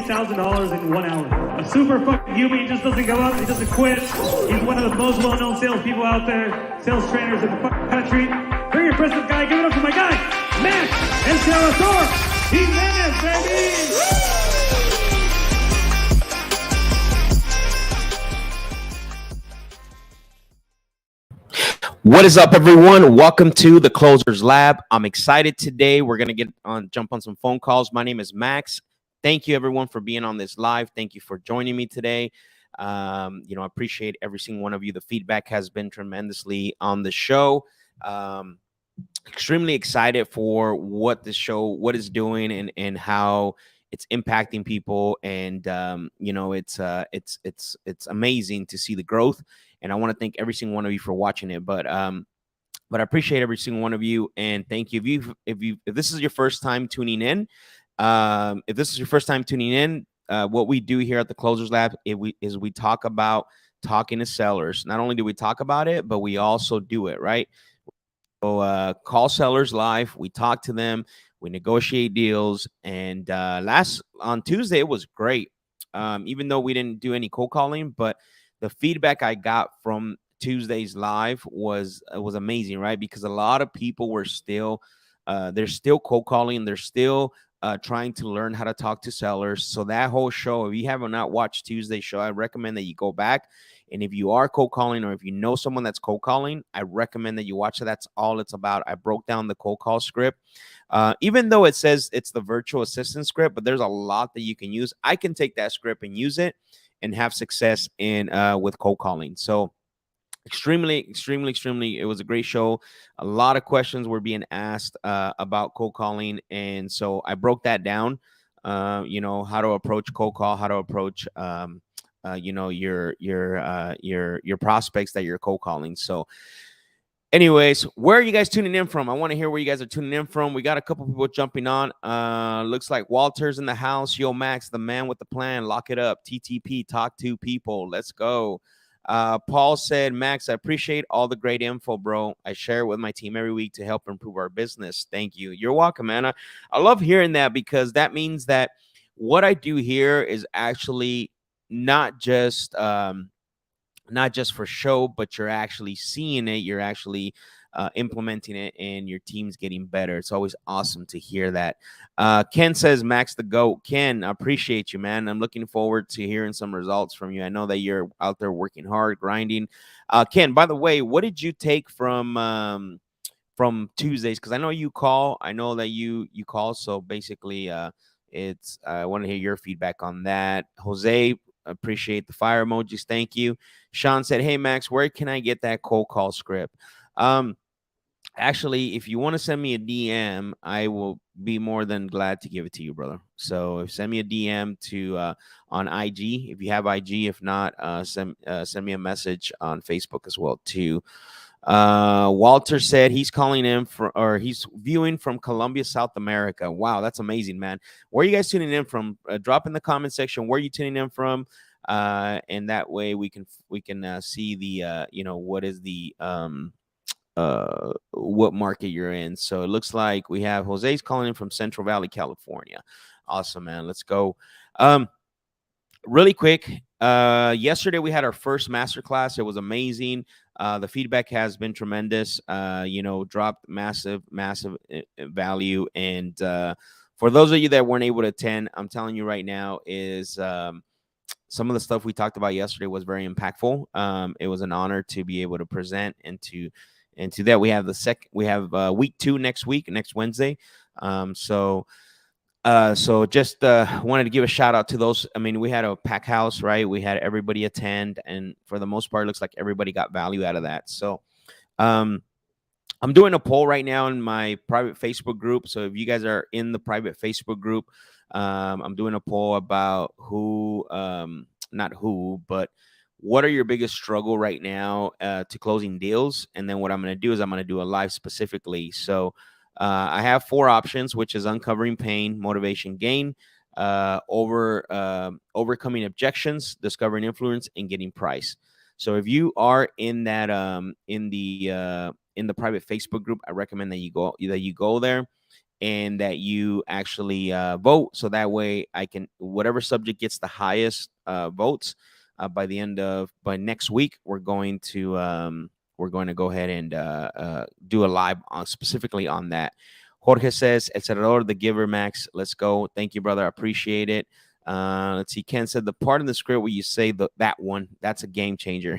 $1 in 1 hour. A super fucking human. He just doesn't give up. He doesn't quit. He's one of the most well-known salespeople out there, sales trainers in the fucking country. Very impressive guy. Give it up for my guy, Max Jimenez, baby. What is up, everyone? Welcome to the Closers Lab. I'm excited today. We're going to jump on some phone calls. My name is Max. Thank you, everyone, for being on this live. Thank you for joining me today. I appreciate every single one of you. The feedback has been tremendously on the show. Extremely excited for what the show, what it's doing, and how it's impacting people. And it's amazing to see the growth. And I want to thank every single one of you for watching it. But I appreciate every single one of you, and thank you. If this is your first time tuning in, what we do here at the Closers Lab is we talk about talking to sellers. Not only do we talk about it, but we also do it, right? So call sellers live. We talk to them. We negotiate deals. And on Tuesday, it was great. Even though we didn't do any cold calling, but the feedback I got from Tuesday's live was amazing, right? Because a lot of people were they're still cold calling. They're still trying to learn how to talk to sellers. So that whole show, if you have not watched Tuesday's show, I recommend that you go back. And if you are cold calling, or if you know someone that's cold calling, I recommend that you watch it. That's all it's about. I broke down the cold call script. Even though it says it's the virtual assistant script, but there's a lot that you can use. I can take that script and use it and have success with cold calling. So extremely, it was a great show. A lot of questions were being asked about cold calling, and so I broke that down. How to approach cold call, how to approach your prospects that you're cold calling. So anyways, where are you guys tuning in from? I want to hear where you guys are tuning in from. We got a couple people jumping on. Looks like Walter's in the house. Yo, Max, the man with the plan. Lock it up. TTP, talk to people. Let's go. Paul said, Max, I appreciate all the great info, bro. I share it with my team every week to help improve our business. Thank you. You're welcome, man. I love hearing that, because that means that what I do here is actually not just for show, but you're actually seeing it. You're actually implementing it, and your team's getting better. It's always awesome to hear that. Ken says, Max the GOAT. Ken, I appreciate you, man. I'm looking forward to hearing some results from you. I know that you're out there working hard, grinding. Ken, by the way, what did you take from Tuesdays? Because I know you call. I know that you call. So basically, I want to hear your feedback on that. Jose, appreciate the fire emojis. Thank you. Sean said, hey, Max, where can I get that cold call script? Actually, if you want to send me a DM, I will be more than glad to give it to you, brother. So send me a DM to on IG if you have IG. If not, send me a message on Facebook as well too. Walter said he's calling in he's viewing from Colombia, South America. Wow, that's amazing, man. Where are you guys tuning in from? Drop in the comment section where you tuning in from, and that way we can see the what is the what market you're in. So it looks like we have Jose's calling in from Central Valley, California. Awesome, man. Let's go. Really quick. Yesterday we had our first masterclass. It was amazing. The feedback has been tremendous. Dropped massive value. And for those of you that weren't able to attend, I'm telling you right now is some of the stuff we talked about yesterday was very impactful. It was an honor to be able to present, and to that we have week 2 next Wednesday. So just wanted to give a shout out to those. I mean, we had a pack house, right? We had everybody attend, and for the most part, it looks like everybody got value out of that. So I'm doing a poll right now in my private Facebook group. So if you guys are in the private Facebook group, I'm doing a poll about but what are your biggest struggle right now to closing deals? And then what I'm going to do is I'm going to do a live specifically. So I have 4 options, which is uncovering pain, motivation gain, overcoming objections, discovering influence, and getting price. So if you are in that in the private Facebook group, I recommend that you go there and that you actually vote. So that way I can, whatever subject gets the highest votes by next week, we're going to go ahead and do a live specifically on that. Jorge says, El Cerrador, the giver, Max. Let's go. Thank you, brother. I appreciate it. Let's see. Ken said the part in the script where you say that one, that's a game changer.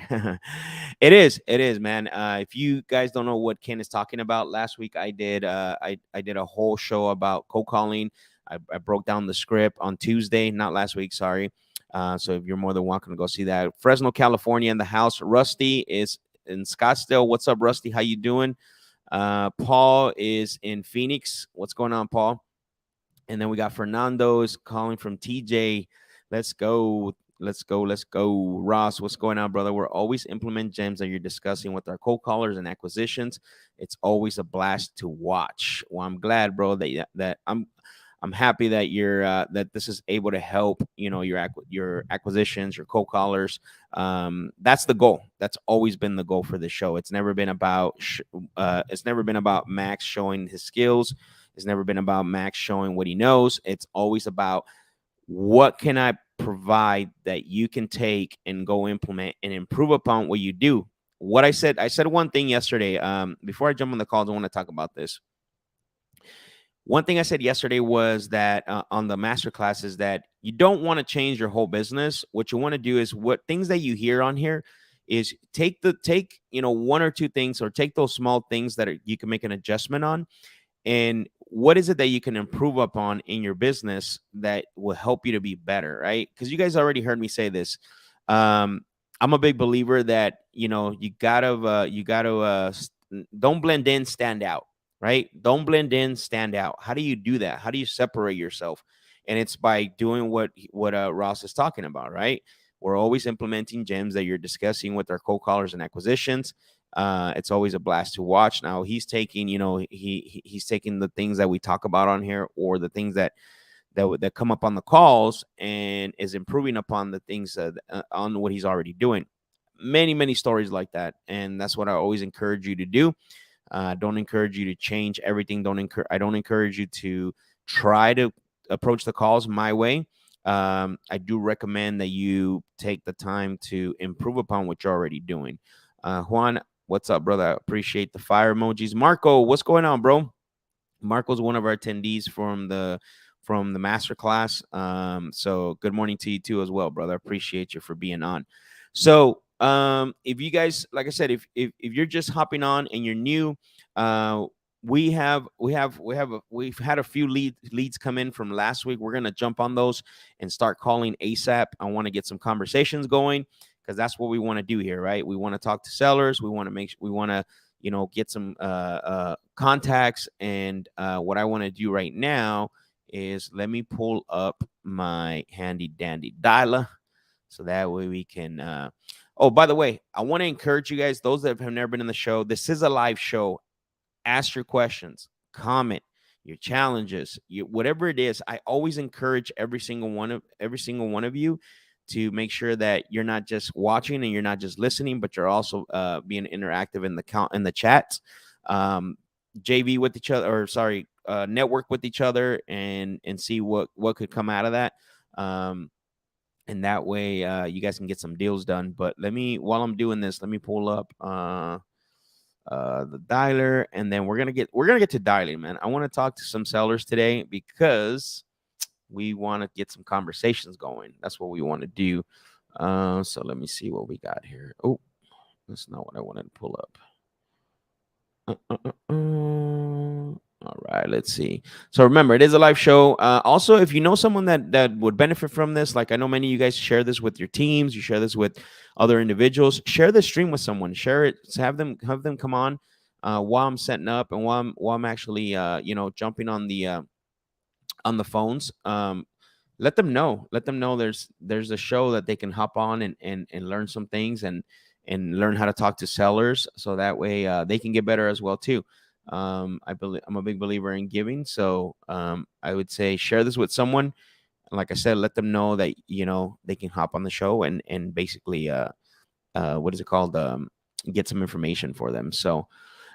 It is, man. If you guys don't know what Ken is talking about, last week I did I did a whole show about cold calling. I broke down the script on Tuesday, not last week, sorry. So if you're more than welcome to go see that. Fresno, California in the house. Rusty is in Scottsdale. What's up, Rusty? How you doing? Paul is in Phoenix. What's going on, Paul? And then we got Fernando's calling from TJ. Let's go. Let's go. Let's go. Ross, what's going on, brother? We're always implement gems that you're discussing with our cold callers and acquisitions. It's always a blast to watch. Well, I'm glad, bro, that I'm happy that you're that this is able to help, your acquisitions, your cold callers. That's the goal. That's always been the goal for the show. It's never been about Max showing his skills. It's never been about Max showing what he knows. It's always about what can I provide that you can take and go implement and improve upon what you do. What I said one thing yesterday. Before I jump on the calls, I want to talk about this. One thing I said yesterday was that on the masterclass is that you don't want to change your whole business. What you want to do is what things that you hear on here is take one or two things, or take those small things that you can make an adjustment on. And what is it that you can improve upon in your business that will help you to be better, right? Because you guys already heard me say this. I'm a big believer that, you gotta don't blend in, stand out, right? Don't blend in, stand out. How do you do that? How do you separate yourself? And it's by doing what Ross is talking about, right? We're always implementing gems that you're discussing with our cold callers and acquisitions. It's always a blast to watch. Now he's taking, he's taking the things that we talk about on here, or the things that come up on the calls, and is improving upon the things on what he's already doing. Many stories like that, and that's what I always encourage you to do. Don't encourage you to change everything. I don't encourage you to try to approach the calls my way. I do recommend that you take the time to improve upon what you're already doing. Juan, what's up, brother? I appreciate the fire emojis. Marco, what's going on, bro? Marco's one of our attendees from the masterclass. So good morning to you too as well, brother. I appreciate you for being on. So if you guys, like I said, if you're just hopping on and you're new, we've had a few leads come in from last week. We're gonna jump on those and start calling ASAP. I want to get some conversations going, because that's what we want to do here, right? We want to talk to sellers. We want to get some contacts. And what I want to do right now is let me pull up my handy dandy dialer, so that way we can. Oh, by the way, I want to encourage you guys, those that have never been in the show. This is a live show. Ask your questions, comment your challenges, whatever it is. I always encourage every single one of you to make sure that you're not just watching and you're not just listening, but you're also being interactive in the chats. JV with each other, or sorry, network with each other, and see what could come out of that. And that way you guys can get some deals done. But while I'm doing this, let me pull up the dialer, and then we're gonna get to dialing, man. I want to talk to some sellers today because we want to get some conversations going. That's what we want to do. So let me see what we got here. Oh, that's not what I wanted to pull up. All right, let's see. So remember, it is a live show. Also, if you know someone that would benefit from this, like I know many of you guys share this with your teams, you share this with other individuals, share the stream with someone, share it, have them come on while I'm setting up, and while I'm actually jumping on the phones. Let them know there's a show that they can hop on and learn some things, and learn how to talk to sellers, so that way they can get better as well too. I'm a big believer in giving, so I would say share this with someone. Like I said, let them know that they can hop on the show and basically what is it called, get some information for them. So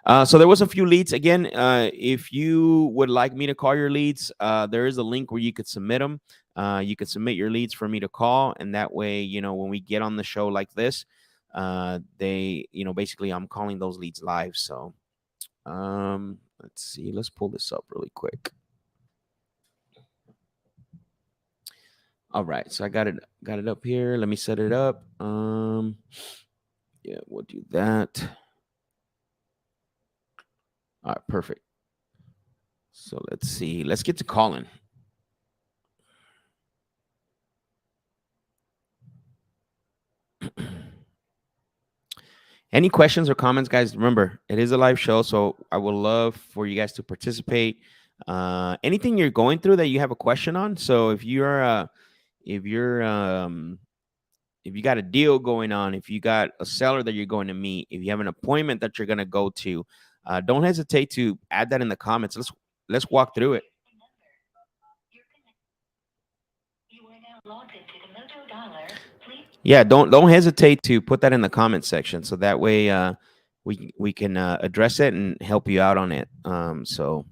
So there was a few leads. Again, if you would like me to call your leads, there is a link where you could submit them. You could submit your leads for me to call, and that way, when we get on the show like this, basically I'm calling those leads live. So let's see. Let's pull this up really quick. All right, so I got it up here. Let me set it up. Yeah, we'll do that. All right, perfect. So let's see. Let's get to calling. Any questions or comments, guys? Remember, it is a live show, so I would love for you guys to participate. Anything you're going through that you have a question on. So if you got a deal going on, if you got a seller that you're going to meet, if you have an appointment that you're going to go to, don't hesitate to add that in the comments. Let's walk through it. Yeah, don't hesitate to put that in the comment section, so that way we can address it and help you out on it. So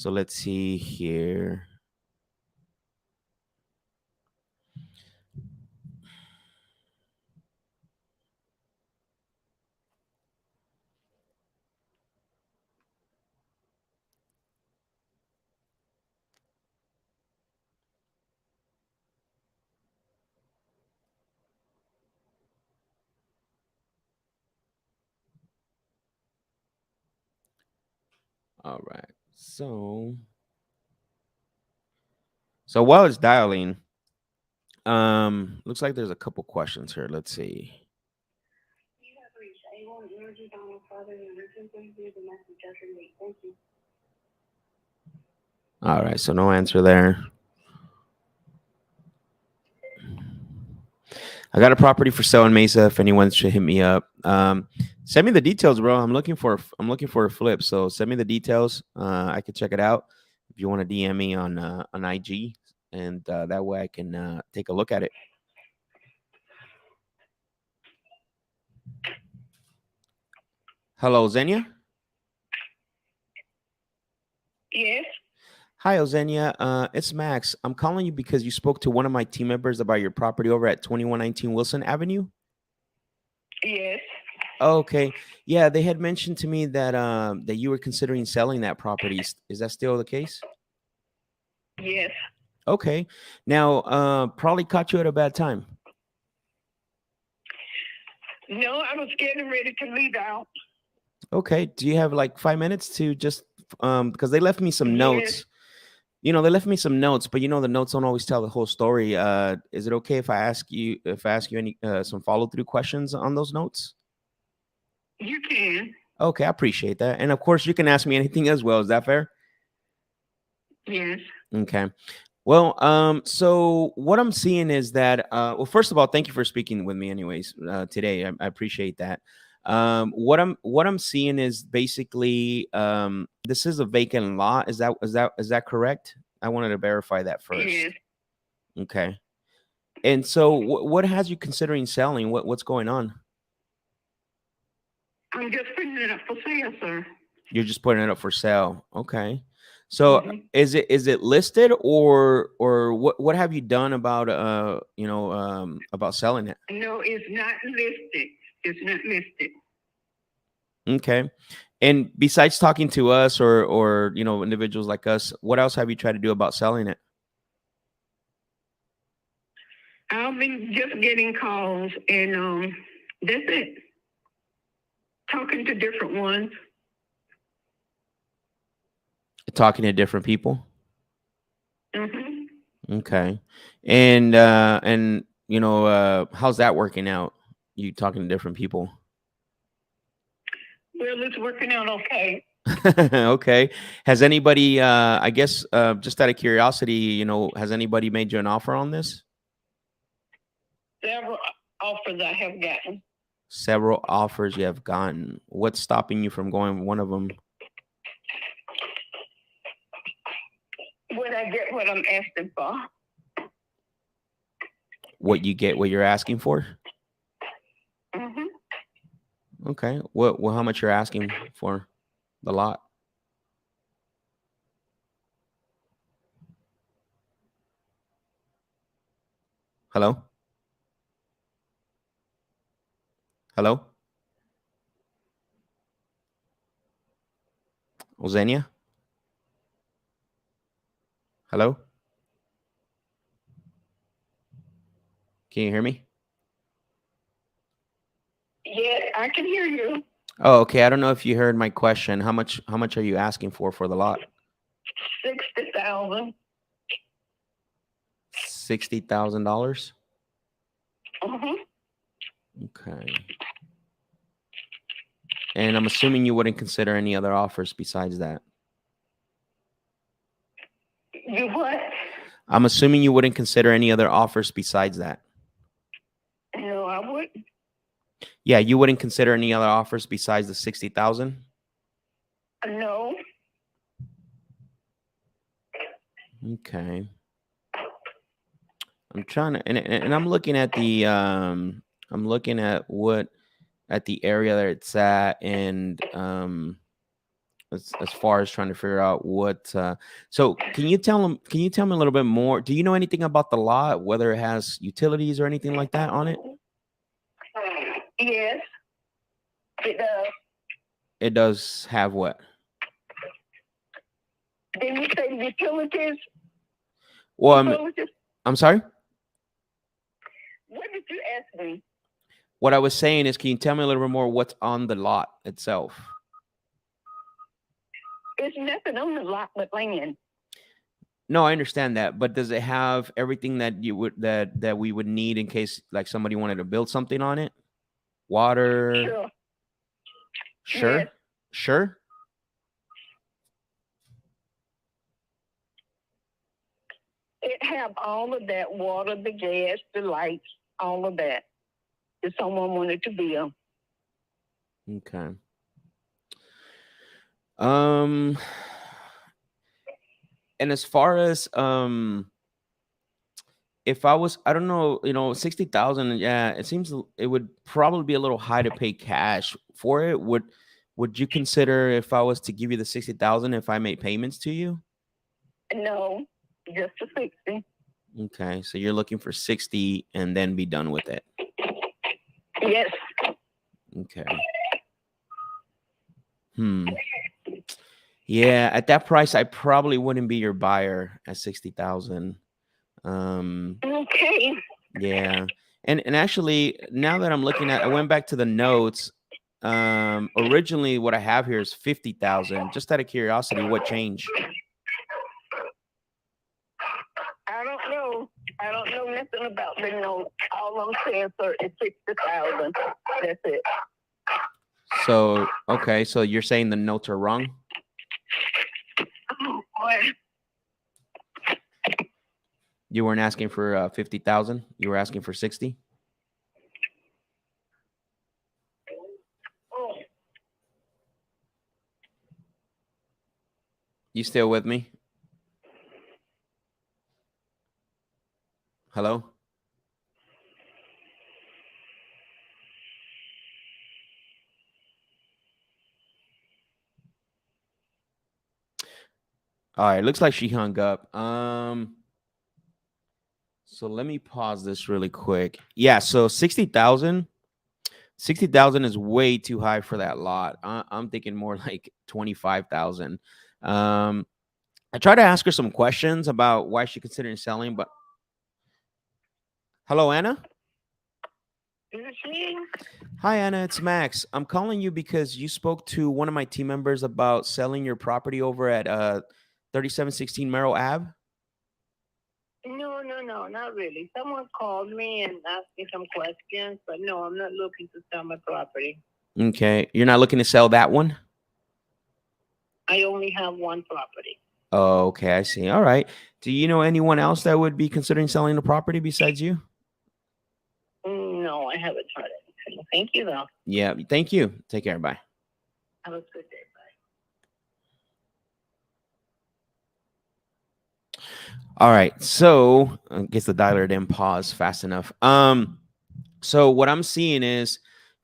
let's see here. All right. So while it's dialing, looks like there's a couple questions here. Let's see. All right, so no answer there. I got a property for sale in Mesa. If anyone should hit me up, send me the details, bro. I'm looking for a flip. So send me the details. I can check it out. If you want to DM me on IG, and that way I can take a look at it. Hello, Xenia. Yes. Hi, Ozenia. It's Max. I'm calling you because you spoke to one of my team members about your property over at 2119 Wilson Avenue. Yes. Okay. Yeah, they had mentioned to me that that you were considering selling that property. Is that still the case? Yes. Okay. Now, probably caught you at a bad time. No, I was getting ready to leave out. Okay. Do you have like 5 minutes to just because they left me some notes. They left me some notes, but the notes don't always tell the whole story. Is it okay if I ask you any some follow-through questions on those notes? You can. Okay, I appreciate that. And of course, you can ask me anything as well. Is that fair? Yes. Okay. Well, so what I'm seeing is that, well, first of all, thank you for speaking with me anyways, today. I appreciate that. What I'm seeing is basically, this is a vacant lot. Is that correct? I wanted to verify that first. Yes. Okay. And so what has you considering selling? What's going on? I'm just putting it up for sale, sir. You're just putting it up for sale. Okay. So is it listed or what have you done about about selling it? No, it's not listed. It's not listed. Okay. And besides talking to us or individuals like us, what else have you tried to do about selling it? I've been just getting calls, and that's it. Talking to different ones. Talking to different people. Mm-hmm. Okay. And how's that working out? You talking to different people? Well, it's working out okay. Okay. Has anybody, I guess, just out of curiosity, has anybody made you an offer on this? Several offers I have gotten. Several offers you have gotten. What's stopping you from going with one of them? When I get what I'm asking for. What you get, what you're asking for? Mm-hmm. Okay. What? Well, how much you're asking for the lot? Hello. Hello. Ozenia. Hello. Can you hear me? Yeah, I can hear you. Oh, okay. I don't know if you heard my question. How much? How much are you asking for the lot? 60,000. $60,000. Mm-hmm. Okay. And I'm assuming you wouldn't consider any other offers besides that. You what? I'm assuming you wouldn't consider any other offers besides that. No, I wouldn't. Yeah, you wouldn't consider any other offers besides the 60,000. No. Okay. I'm trying to, and I'm looking at the I'm looking at what at the area that it's at, and as far as trying to figure out what. So can you tell them? Can you tell me a little bit more? Do you know anything about the lot, whether it has utilities or anything like that on it? Yes, it does. It does have what? Did you say utilities? Well, Utilities? I'm sorry. What did you ask me? What I was saying is, can you tell me a little bit more what's on the lot itself? There's nothing on the lot but land. No, I understand that, but does it have everything that you would that we would need in case like somebody wanted to build something on it? Water. Sure. Sure. Yes. Sure. It have all of that: water, the gas, the lights, all of that. If someone wanted to build. Okay. And as far as if I was, I don't know, 60,000, yeah, it seems it would probably be a little high to pay cash for it. Would you consider if I was to give you the 60,000 if I made payments to you? No, just a 60. Okay, so you're looking for 60 and then be done with it. Yes. Okay. Yeah, at that price, I probably wouldn't be your buyer at 60,000. Okay. Yeah. And actually, now that I'm looking at, I went back to the notes. Originally what I have here is 50,000. Just out of curiosity, what changed? I don't know. I don't know nothing about the note. All I'm saying, sir, is 60,000. That's it. So, okay, so you're saying the notes are wrong? Oh, boy. You weren't asking for 50,000. You were asking for 60. Oh. You still with me? Hello? All right, looks like she hung up. So let me pause this really quick. Yeah, so 60,000 is way too high for that lot. I'm thinking more like 25,000. I tried to ask her some questions about why she's considering selling, but hello, Anna. Is it me? Hi, Anna. It's Max. I'm calling you because you spoke to one of my team members about selling your property over at 3716 Merrill Ave. No, not really. Someone called me and asked me some questions, but no, I'm not looking to sell my property. Okay, you're not looking to sell that one? I only have one property. Oh, okay, I see. All right. Do you know anyone else that would be considering selling the property besides you? No, I haven't tried anything. Thank you, though. Yeah, thank you. Take care. Bye. Have a good day. Bye. All right. So I guess the dialer didn't pause fast enough. So what I'm seeing is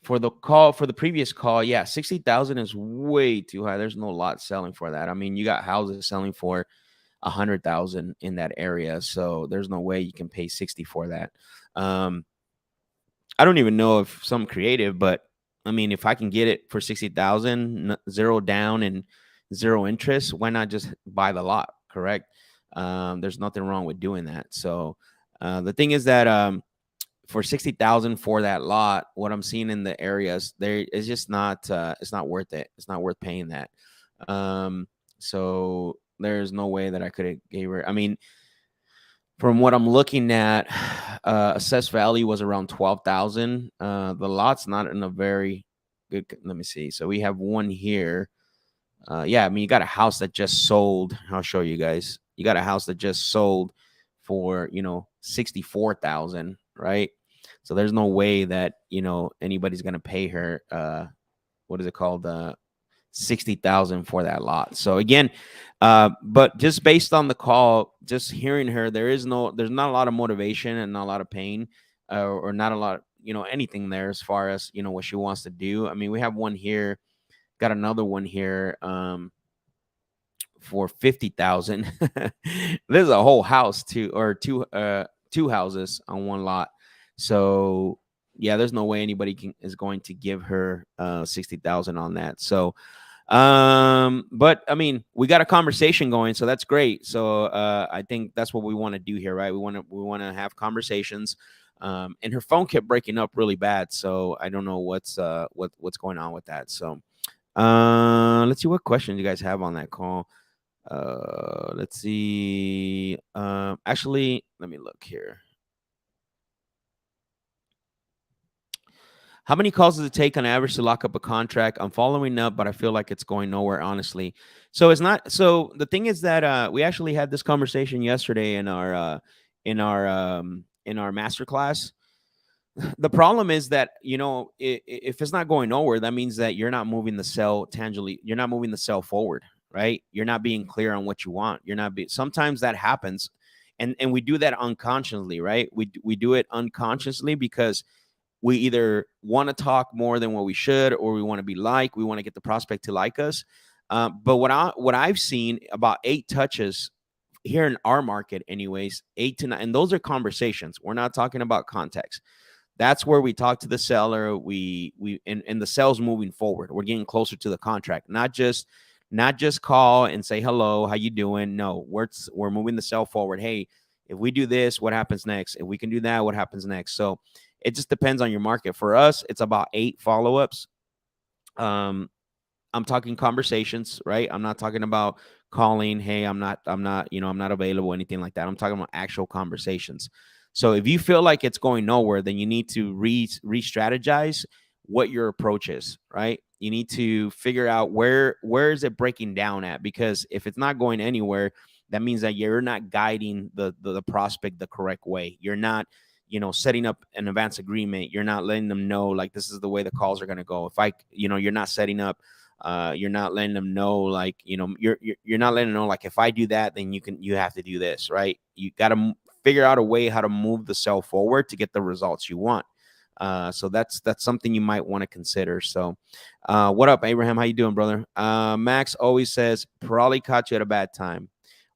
for the previous call, yeah, 60,000 is way too high. There's no lot selling for that. I mean, you got houses selling for 100,000 in that area, so there's no way you can pay 60 for that. I don't even know if some creative, but I mean, if I can get it for 60,000, zero down and zero interest, why not just buy the lot? Correct. There's nothing wrong with doing that. So the thing is that for 60,000 for that lot, what I'm seeing in the areas there is just not it's not worth it. It's not worth paying that. So there's no way that I could have gave her. I mean, from what I'm looking at, assessed value was around 12,000. The lot's not in a very good. Let me see. So we have one here. Yeah, I mean, you got a house that just sold. I'll show you guys. You got a house that just sold for 64,000, right? So there's no way that anybody's gonna pay her. What is it called? 60,000 for that lot. So again, but just based on the call, just hearing her, there's not a lot of motivation and not a lot of pain, or not a lot, anything there as far as what she wants to do. I mean, we have one here, got another one here, for 50,000. There's a whole house two houses on one lot. So yeah, there's no way anybody is going to give her 60,000 on that. So but I mean, we got a conversation going, so that's great. So I think that's what we want to do here, right? We want to have conversations. And her phone kept breaking up really bad, so I don't know what's going on with that. So let's see what questions you guys have on that call. Let's see. Actually, let me look here. How many calls does it take on average to lock up a contract? I'm following up, but I feel like it's going nowhere, honestly. So it's not. So the thing is that we actually had this conversation yesterday in our masterclass. The problem is that if it's not going nowhere, that means that you're not moving the cell tangibly. You're not moving the cell forward, right? You're not being clear on what you want. You're not being. Sometimes that happens, and we do that unconsciously, right? We do it unconsciously because we either want to talk more than what we should, or we want to be liked. We want to get the prospect to like us. But what I've seen, about 8 touches here in our market, anyways, 8 to 9, and those are conversations. We're not talking about context. That's where we talk to the seller. And the sales moving forward. We're getting closer to the contract, not just call and say hello, how you doing? No, we're moving the sale forward. Hey, if we do this, what happens next? If we can do that, what happens next? So it just depends on your market. For us, it's about 8 follow-ups. I'm talking conversations, right? I'm not talking about calling, hey, I'm not available, anything like that. I'm talking about actual conversations. So if you feel like it's going nowhere, then you need to re-strategize what your approach is, right? You need to figure out where is it breaking down at, because if it's not going anywhere, that means that you're not guiding the prospect the correct way. You're not setting up an advance agreement. You're not letting them know, like, this is the way the calls are going to go. If you're not setting up, you're not letting them know, like, you're not letting them know, like, if I do that, then you have to do this, right? You got to figure out a way how to move the sale forward to get the results you want. So that's something you might want to consider. So what up, Abraham? How you doing, brother? Max always says, probably caught you at a bad time.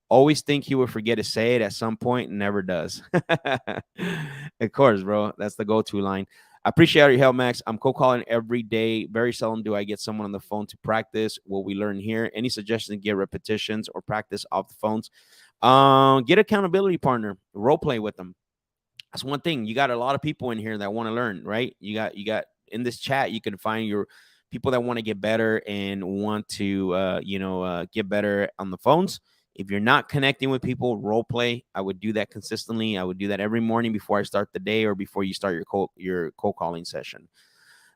Always think he would forget to say it at some point and never does. Of course, bro. That's the go-to line. I appreciate your help, Max. I'm cold calling every day. Very seldom do I get someone on the phone to practice what we learn here. Any suggestions to get repetitions or practice off the phones? Get accountability partner. Role play with them. That's one thing. You got a lot of people in here that want to learn, right? You got in this chat, you can find your people that want to get better and want to get better on the phones. If you're not connecting with people, role play. I would do that consistently. I would do that every morning before I start the day or before you start your cold calling session.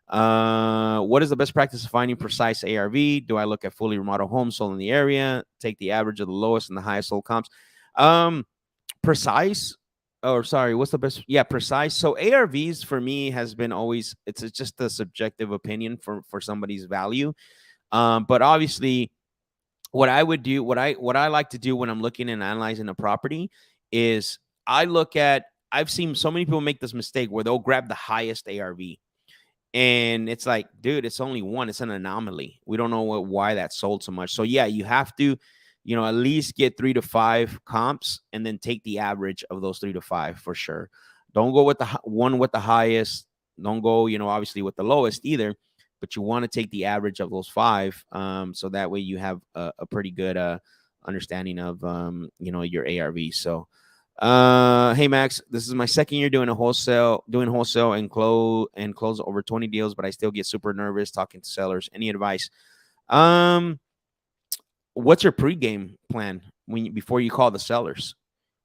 What is the best practice of finding precise ARV? Do I look at fully remodeled homes sold in the area? Take the average of the lowest and the highest sold comps. Precise. Oh, sorry. What's the best? Yeah, precise. So ARVs for me has been always, it's just a subjective opinion for somebody's value. But obviously, what I would do, what I like to do when I'm looking and analyzing a property is I've seen so many people make this mistake where they'll grab the highest ARV. And it's like, dude, it's only one. It's an anomaly. We don't know why that sold so much. So yeah, you have to, at least get 3 to 5 comps and then take the average of those 3 to 5 for sure. Don't go with the one with the highest. Don't go, obviously with the lowest either. But you want to take the average of those 5, so that way you have a pretty good understanding of your ARV. So hey Max, this is my second year doing wholesale and close over 20 deals, but I still get super nervous talking to sellers. Any advice? What's your pregame plan before you call the sellers?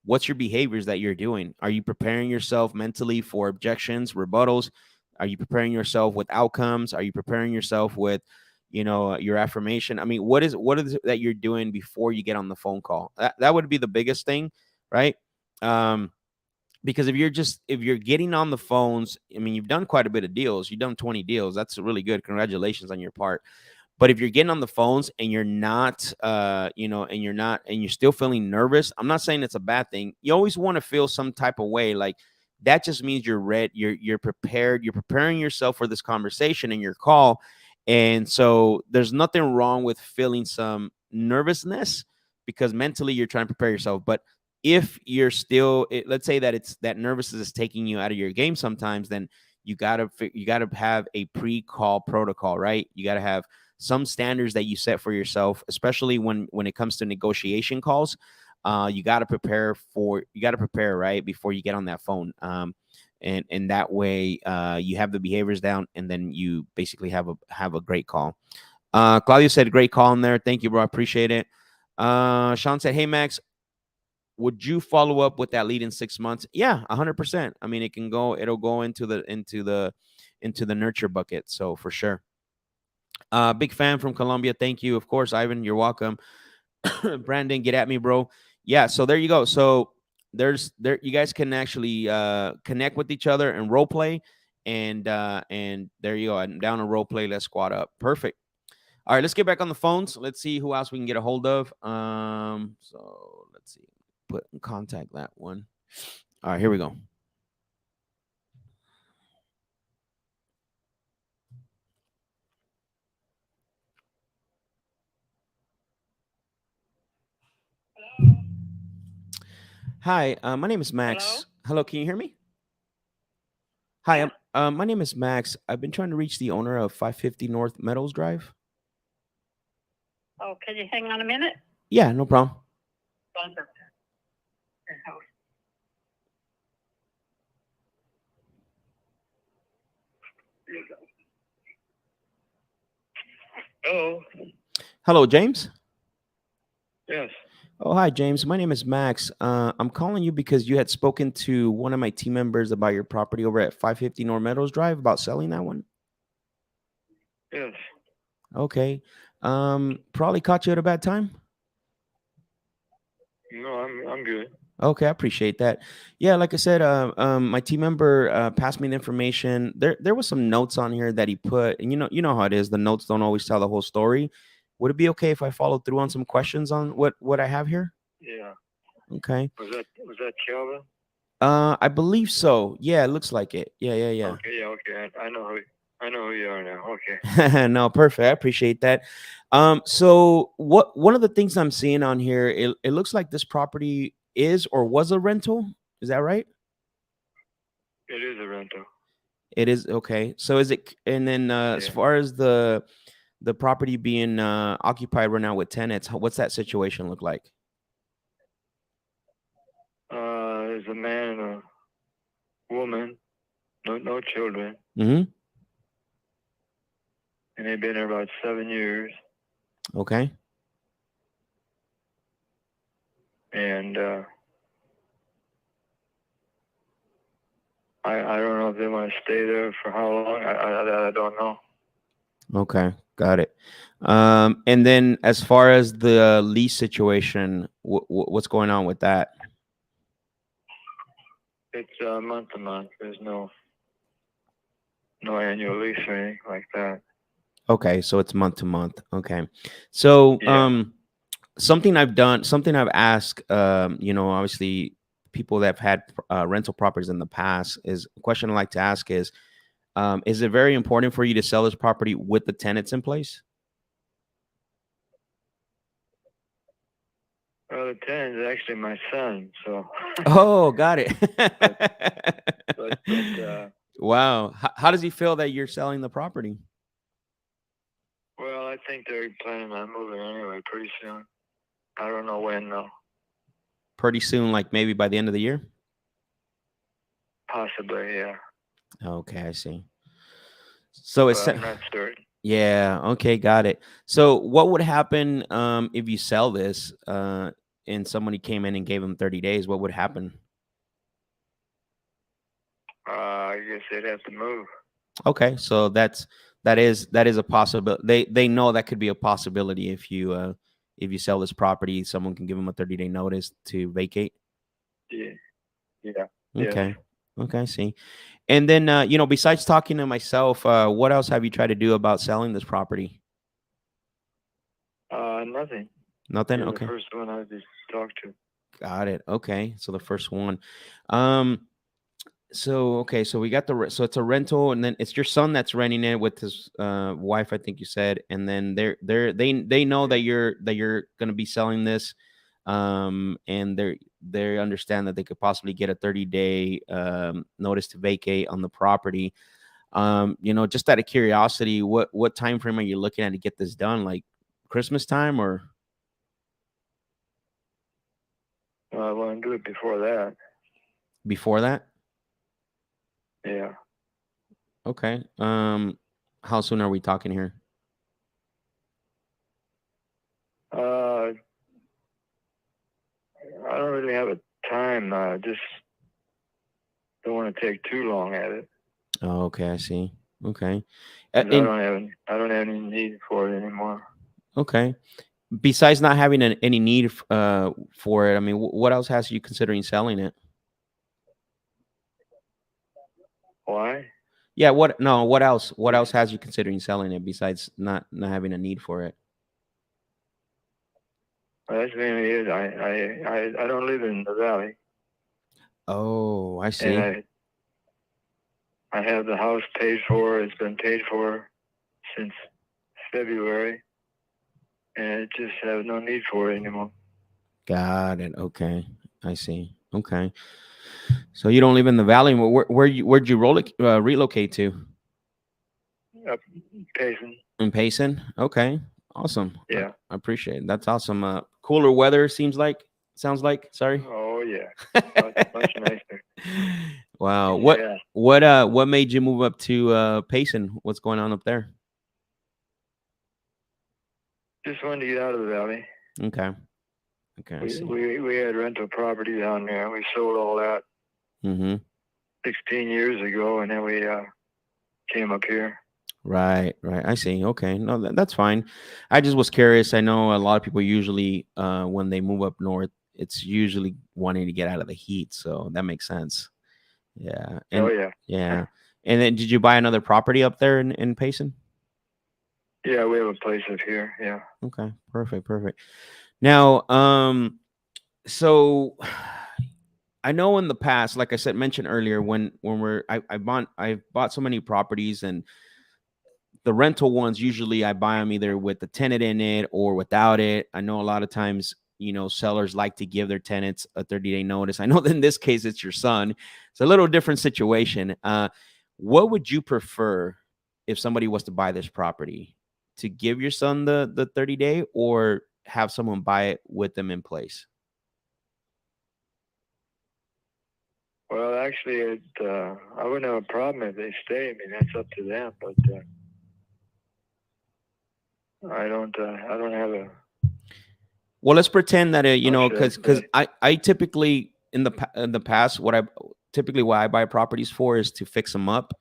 What's your behaviors that you're doing? Are you preparing yourself mentally for objections, rebuttals? Are you preparing yourself with outcomes? Are you preparing yourself with your affirmation? I mean, what is it that you're doing before you get on the phone call? That would be the biggest thing, right? Because if you're getting on the phones, I mean, you've done quite a bit of deals. You've done 20 deals. That's really good. Congratulations on your part. But if you're getting on the phones and you're not, and you're still feeling nervous, I'm not saying it's a bad thing. You always want to feel some type of way. Like that just means you're ready. You're prepared. You're preparing yourself for this conversation and your call. And so there's nothing wrong with feeling some nervousness because mentally you're trying to prepare yourself. But if you're still, let's say that it's that nervousness is taking you out of your game sometimes, then you gotta have a pre-call protocol, right? You gotta have some standards that you set for yourself, especially when it comes to negotiation calls. You gotta prepare, right, before you get on that phone. And that way you have the behaviors down, and then you basically have a great call. Claudio said, great call in there. Thank you, bro. I appreciate it. Sean said, hey, Max, would you follow up with that lead in 6 months? Yeah, 100%. I mean, it'll go into the nurture bucket. So for sure. Big fan from Colombia. Thank you. Of course, Ivan, you're welcome. Brandon, get at me, bro. Yeah. So there you go. So you guys can actually connect with each other and role play. And there you go. I'm down to role play. Let's squad up. Perfect. All right, let's get back on the phones. Let's see who else we can get a hold of. So let's see. Put in contact that one. All right, here we go. Hi, my name is Max. Hello, can you hear me? Hi, Yeah. my name is Max. I've been trying to reach the owner of 550 North Meadows Drive. Oh, can you hang on a minute? Yeah, no problem. Oh, Hello, James. yes. Oh, hi, James. My name is Max. I'm calling you because you had spoken to one of my team members about your property over at 550 North Meadows Drive about selling that one. Yes. Okay. Probably caught you at a bad time. No, I'm good. Okay, I appreciate that. Yeah, like I said, my team member passed me the information. There was some notes on here that he put, and you know how it is. The notes don't always tell the whole story. Would it be okay if I followed through on some questions on what I have here? Yeah. Okay. Was that Kelvin? I believe so. Yeah, it looks like it. Yeah. Okay, yeah, okay. I know who you are now. Okay. No, perfect. I appreciate that. So one of the things I'm seeing on here, it looks like this property is or was a rental. Is that right? It is a rental. It is okay. So is it? And then as Yeah. far as the property being occupied right now with tenants, what's that situation look like? There's a man and a woman, no children, Mm-hmm. and they've been there about 7 years. Okay. And I don't know if they want to stay there for how long. I don't know. Okay, got it. And then as far as the lease situation, what's going on with that? It's month to month. There's no annual lease or anything like that. Okay, so it's month to month. Okay. So Yeah. something I've asked, obviously people that have had rental properties in the past is a question I like to ask is, Is it very important for you to sell this property with the tenants in place? Well, the tenant is actually my son, so. Oh, got it. But Wow. How does he feel that you're selling the property? well, I think they're planning on moving anyway pretty soon. I don't know when though. Pretty soon, like maybe by the end of the year? Possibly, yeah. Okay, I see. So But it's I'm not certain. yeah, okay, got it. So what would happen if you sell this and somebody came in and gave them 30 days? What would happen? I guess they'd have to move. Okay, so that is a possibility. They know that could be a possibility if you sell this property, someone can give them a 30-day notice to vacate. Yeah. Yeah. Okay. Yes. Okay, I see. And then besides talking to myself, what else have you tried to do about selling this property? Nothing. Nothing? You're Okay. the first one I just talked to. Got it. Okay. So the first one. So okay, so we got so it's a rental, and then it's your son that's renting it with his wife, I think you said, and then they know that you're gonna be selling this, and they understand that they could possibly get a 30-day notice to vacate on the property. Just out of curiosity, what time frame are you looking at to get this done? Like Christmas time or I want to do it before that. before that? Yeah. Okay. How soon are we talking here? I don't really have a time. Just don't want to take too long at it. Oh, okay, I see. Okay. 'Cause I don't have any need for it anymore. Okay. Besides not having any need for it, I mean, what else has you considering selling it? Why? Yeah. What? No. What else? What else has you considering selling it besides not having a need for it? Well, that's mainly it. I don't live in the valley, Oh, I see. and I have the house paid for. It's been paid for since February, and I just have no need for it anymore. Got it. Okay, I see. Okay. So you don't live in the valley. Where'd you relocate to? Up Payson. In Payson. Okay. Awesome. Yeah. I appreciate it. That's awesome. Cooler weather sounds like. Sorry. Oh yeah. Much nicer. Wow. Yeah. What made you move up to Payson? What's going on up there? Just wanted to get out of the valley. Okay. Okay. I see. We had rental property down there. We sold all that Mm-hmm. 16 years ago, and then we came up here. Right. I see. Okay. No, that's fine. I just was curious. I know a lot of people usually, when they move up north, it's usually wanting to get out of the heat. So that makes sense. Yeah. And, Oh yeah. yeah. And then did you buy another property up there in Payson? Yeah, we have a place up here. Yeah. Okay. Perfect. Now, so I know in the past, like I said, mentioned earlier, when I bought so many properties, and the rental ones, usually I buy them either with the tenant in it or without it. I know a lot of times, sellers like to give their tenants a 30-day notice. I know that in this case, it's your son. It's a little different situation. What would you prefer if somebody was to buy this property? To give your son the 30-day or have someone buy it with them in place? Well, actually, I wouldn't have a problem if they stay. I mean, that's up to them. But I don't have a. Well, let's pretend that because I I typically in the past what I buy properties for is to fix them up,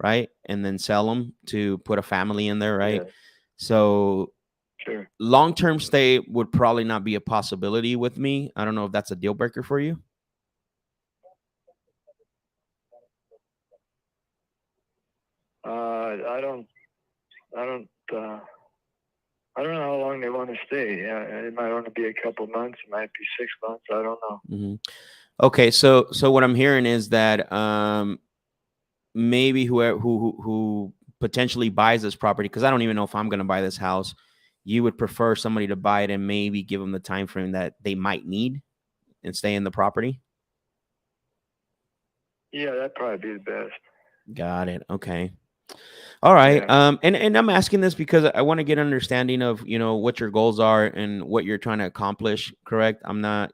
right, and then sell them to put a family in there, right? Yeah. So Sure. long-term stay would probably not be a possibility with me. I don't know if that's a deal breaker for you. I don't know how long they want to stay. Yeah, it might only be a couple months. It might be 6 months. I don't know. Mm-hmm. Okay, so what I'm hearing is that maybe who potentially buys this property, because I don't even know if I'm going to buy this house, you would prefer somebody to buy it and maybe give them the time frame that they might need and stay in the property? Yeah, that'd probably be the best. Got it. Okay. All right. Yeah. And I'm asking this because I want to get an understanding of, what your goals are and what you're trying to accomplish. Correct. I'm not,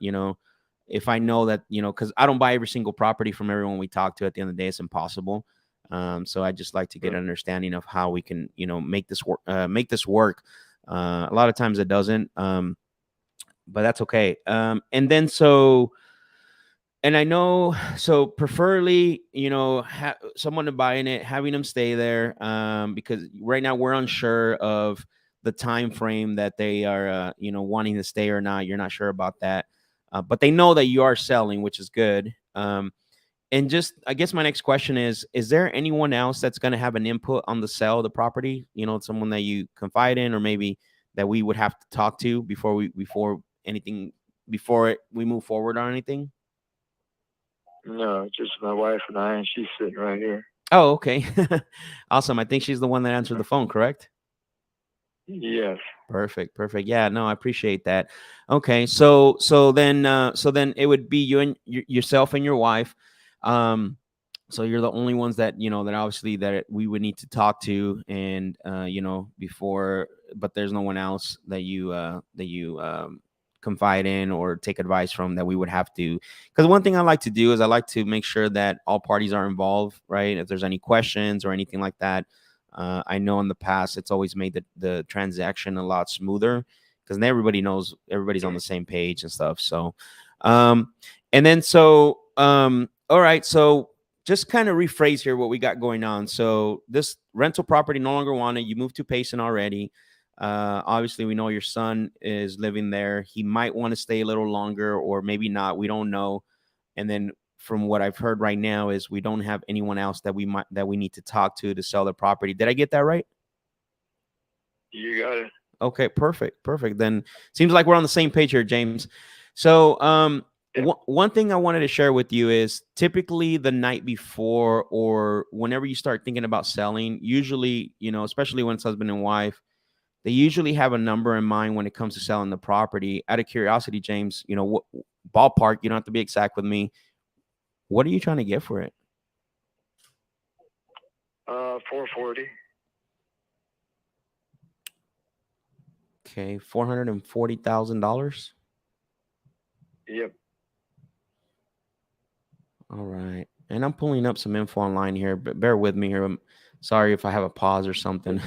if I know that, because I don't buy every single property from everyone we talk to. At the end of the day, it's impossible. So I just like to get an understanding of how we can, make this work. A lot of times it doesn't, but that's okay. And then and I know, so preferably, someone to buy in it, having them stay there, because right now we're unsure of the time frame that they are, wanting to stay or not. You're not sure about that, but they know that you are selling, which is good. And just, I guess my next question is there anyone else that's going to have an input on the sale of the property? Someone that you confide in, or maybe that we would have to talk to before we move forward on anything? No, just my wife and I, and she's sitting right here. Oh, okay. Awesome. I think she's the one that answered the phone, correct? Yes. Perfect. Yeah, no, I appreciate that. Okay. So then it would be you and yourself and your wife. So you're the only ones that, that obviously that we would need to talk to, and, before, but there's no one else that you confide in or take advice from, that we would have to, because one thing I like to do is I like to make sure that all parties are involved, right? If there's any questions or anything like that, I know in the past it's always made the transaction a lot smoother, because everybody knows everybody's on the same page and stuff. So and then all right, so just kind of rephrase here what we got going on. So this rental property no longer wanted. You moved to Payson already. Obviously, we know your son is living there. He might want to stay a little longer, or maybe not. We don't know. And then, from what I've heard right now, is we don't have anyone else that we need to talk to sell the property. Did I get that right? You got it. Okay, perfect. Then seems like we're on the same page here, James. So, one thing I wanted to share with you is typically the night before, or whenever you start thinking about selling, usually, especially when it's husband and wife, they usually have a number in mind when it comes to selling the property. Out of curiosity, James, what ballpark, you don't have to be exact with me, what are you trying to get for it? 440. Okay, $440,000. Yep. All right. And I'm pulling up some info online here, but bear with me here. I'm sorry if I have a pause or something.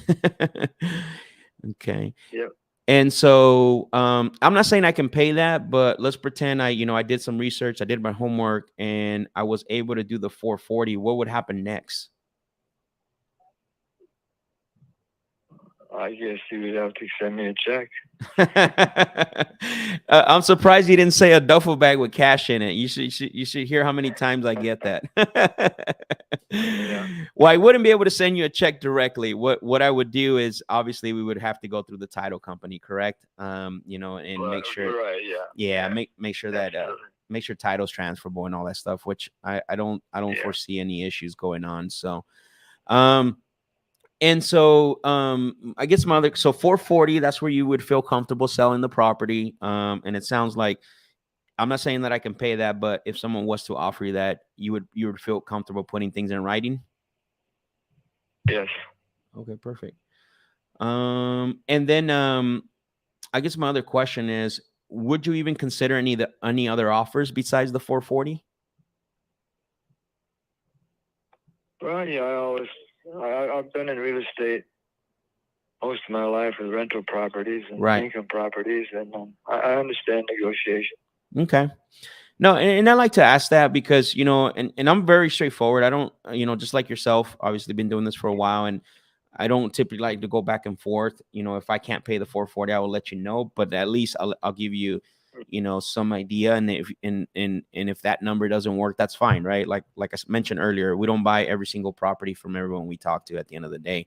Okay. Yep. And so I'm not saying I can pay that, but let's pretend I did some research, I did my homework, and I was able to do the 440. What would happen next? I guess you would have to send me a check. I'm surprised you didn't say a duffel bag with cash in it. You should hear how many times I get that. Yeah. Well, I wouldn't be able to send you a check directly. What I would do is, obviously we would have to go through the title company, correct? And make sure, Right. Yeah. make sure that make sure title's transferable and all that stuff, which I don't foresee any issues going on. So and so I guess so 440, that's where you would feel comfortable selling the property. And it sounds like, I'm not saying that I can pay that, but if someone was to offer you that, you would feel comfortable putting things in writing? Yes. Okay, perfect. And then I guess my other question is, would you even consider any other offers besides the 440? Well, yeah, I've been in real estate most of my life with rental properties and income properties, and I understand negotiation. Okay. No, and I like to ask that because, and I'm very straightforward. I don't, just like yourself, obviously been doing this for a while, and I don't typically like to go back and forth. If I can't pay the 440, I will let you know, but at least I'll give you, some idea. And if that number doesn't work, that's fine. Right. Like I mentioned earlier, we don't buy every single property from everyone we talk to. At the end of the day,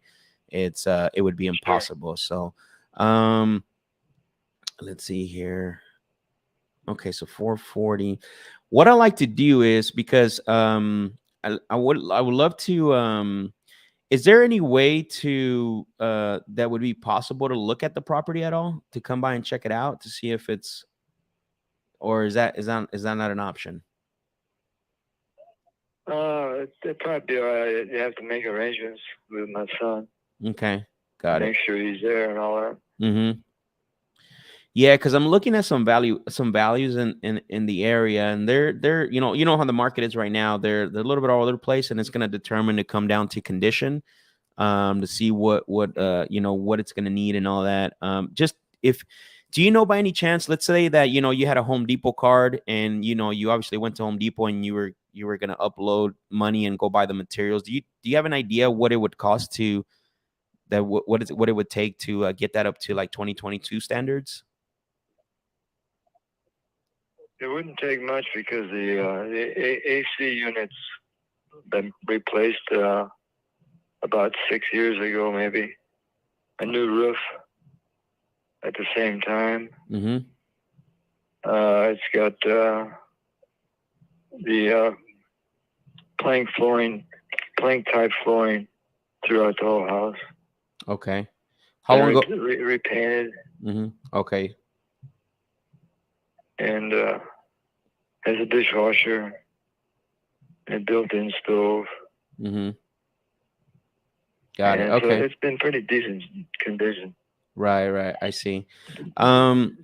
it would be impossible. Sure. So, let's see here. Okay, so 440. What I like to do is, because I would love to. Is there any way to that would be possible to look at the property at all, to come by and check it out to see if it's, or is that not an option? It'd probably be all right. You have to make arrangements with my son. Okay, got it. Make sure he's there and all that. Mm-hmm. Yeah, because I'm looking at some values in the area, and they're you know how the market is right now. They're a little bit all over the place, and it's going to determine to come down to condition, to see what what it's going to need and all that. Just if do you know by any chance? Let's say that you had a Home Depot card, and you obviously went to Home Depot, and you were going to upload money and go buy the materials. Do you have an idea what it would cost to that? What it would take to get that up to like 2022 standards? It wouldn't take much because the AC units been replaced about 6 years ago, maybe. A new roof at the same time. Mm-hmm. It's got the plank type flooring throughout the whole house. Okay. How long ago? Repainted. Mm-hmm. Okay. And has a dishwasher and a built-in stove. Mm-hmm. Got it. And Okay. so it's been pretty decent condition. Right. I see. And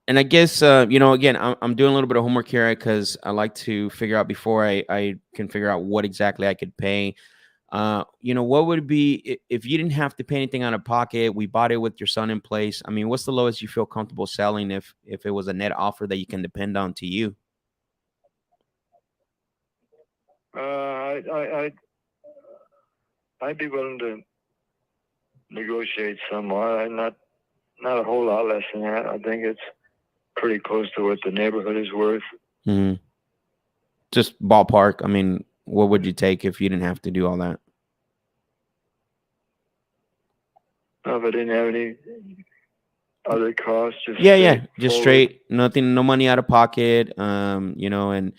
I guess again, I'm doing a little bit of homework here because I like to figure out before I can figure out what exactly I could pay. What would it be if you didn't have to pay anything out of pocket? We bought it with your son in place. I mean, what's the lowest you feel comfortable selling if it was a net offer that you can depend on to you? I'd be willing to negotiate somewhat. Not a whole lot less than that. I think it's pretty close to what the neighborhood is worth. Mm-hmm. Just ballpark. I mean, what would you take if you didn't have to do all that? If I didn't have any other costs, just straight, nothing, no money out of pocket. And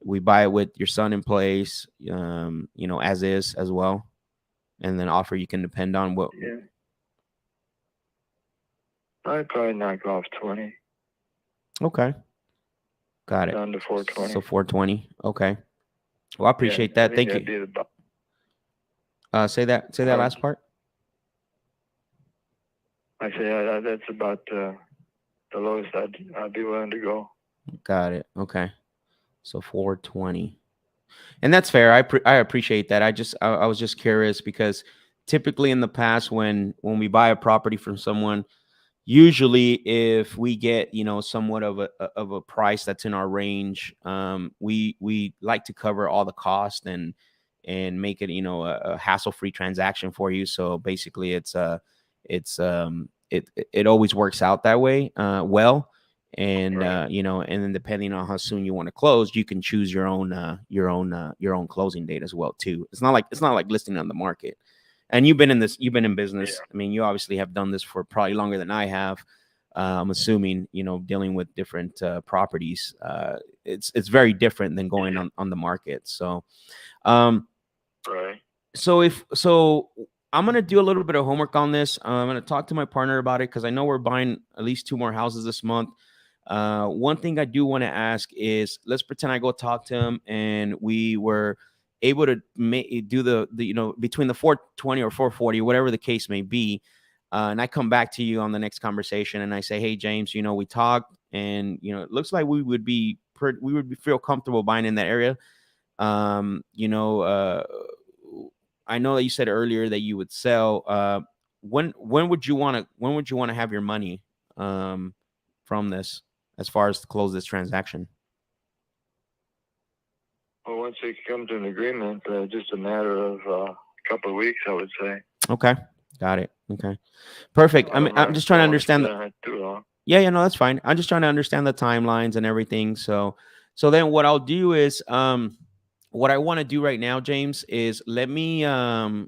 we buy it with your son in place, as is as well, and then offer you can depend on what. Yeah, I'd probably knock off 20. Okay, got it. Down to 420. So 420. Okay. Well, I appreciate that. Thank you. Say that last part. I say that's about the lowest I'd be willing to go. Got it. Okay. So 420. And that's fair. I appreciate that. I was just curious because typically in the past when we buy a property from someone, usually if we get somewhat of a price that's in our range, we like to cover all the cost and make it a hassle-free transaction for you. So basically it always works out that way well. And right. And then depending on how soon you want to close, you can choose your own closing date as well too. It's not like listing on the market. And you've been in business. Yeah. I mean, you obviously have done this for probably longer than I have. I'm assuming, dealing with different properties. It's very different than going on the market. So, right. So I'm going to do a little bit of homework on this. I'm going to talk to my partner about it because I know we're buying at least 2 more houses this month. One thing I do want to ask is, let's pretend I go talk to him and we were able to do the between the 420 or 440, whatever the case may be. And I come back to you on the next conversation and I say, hey, James, we talked and, it looks like we would feel comfortable buying in that area. I know that you said earlier that you would sell. When would you want to have your money from this as far as to close this transaction? Well, once we come to an agreement, just a matter of a couple of weeks, I would say. Okay, got it. Okay, perfect. I'm just trying to understand. Too long. Yeah, no, that's fine. I'm just trying to understand the timelines and everything. So then what I'll do is, what I want to do right now, James, is let me do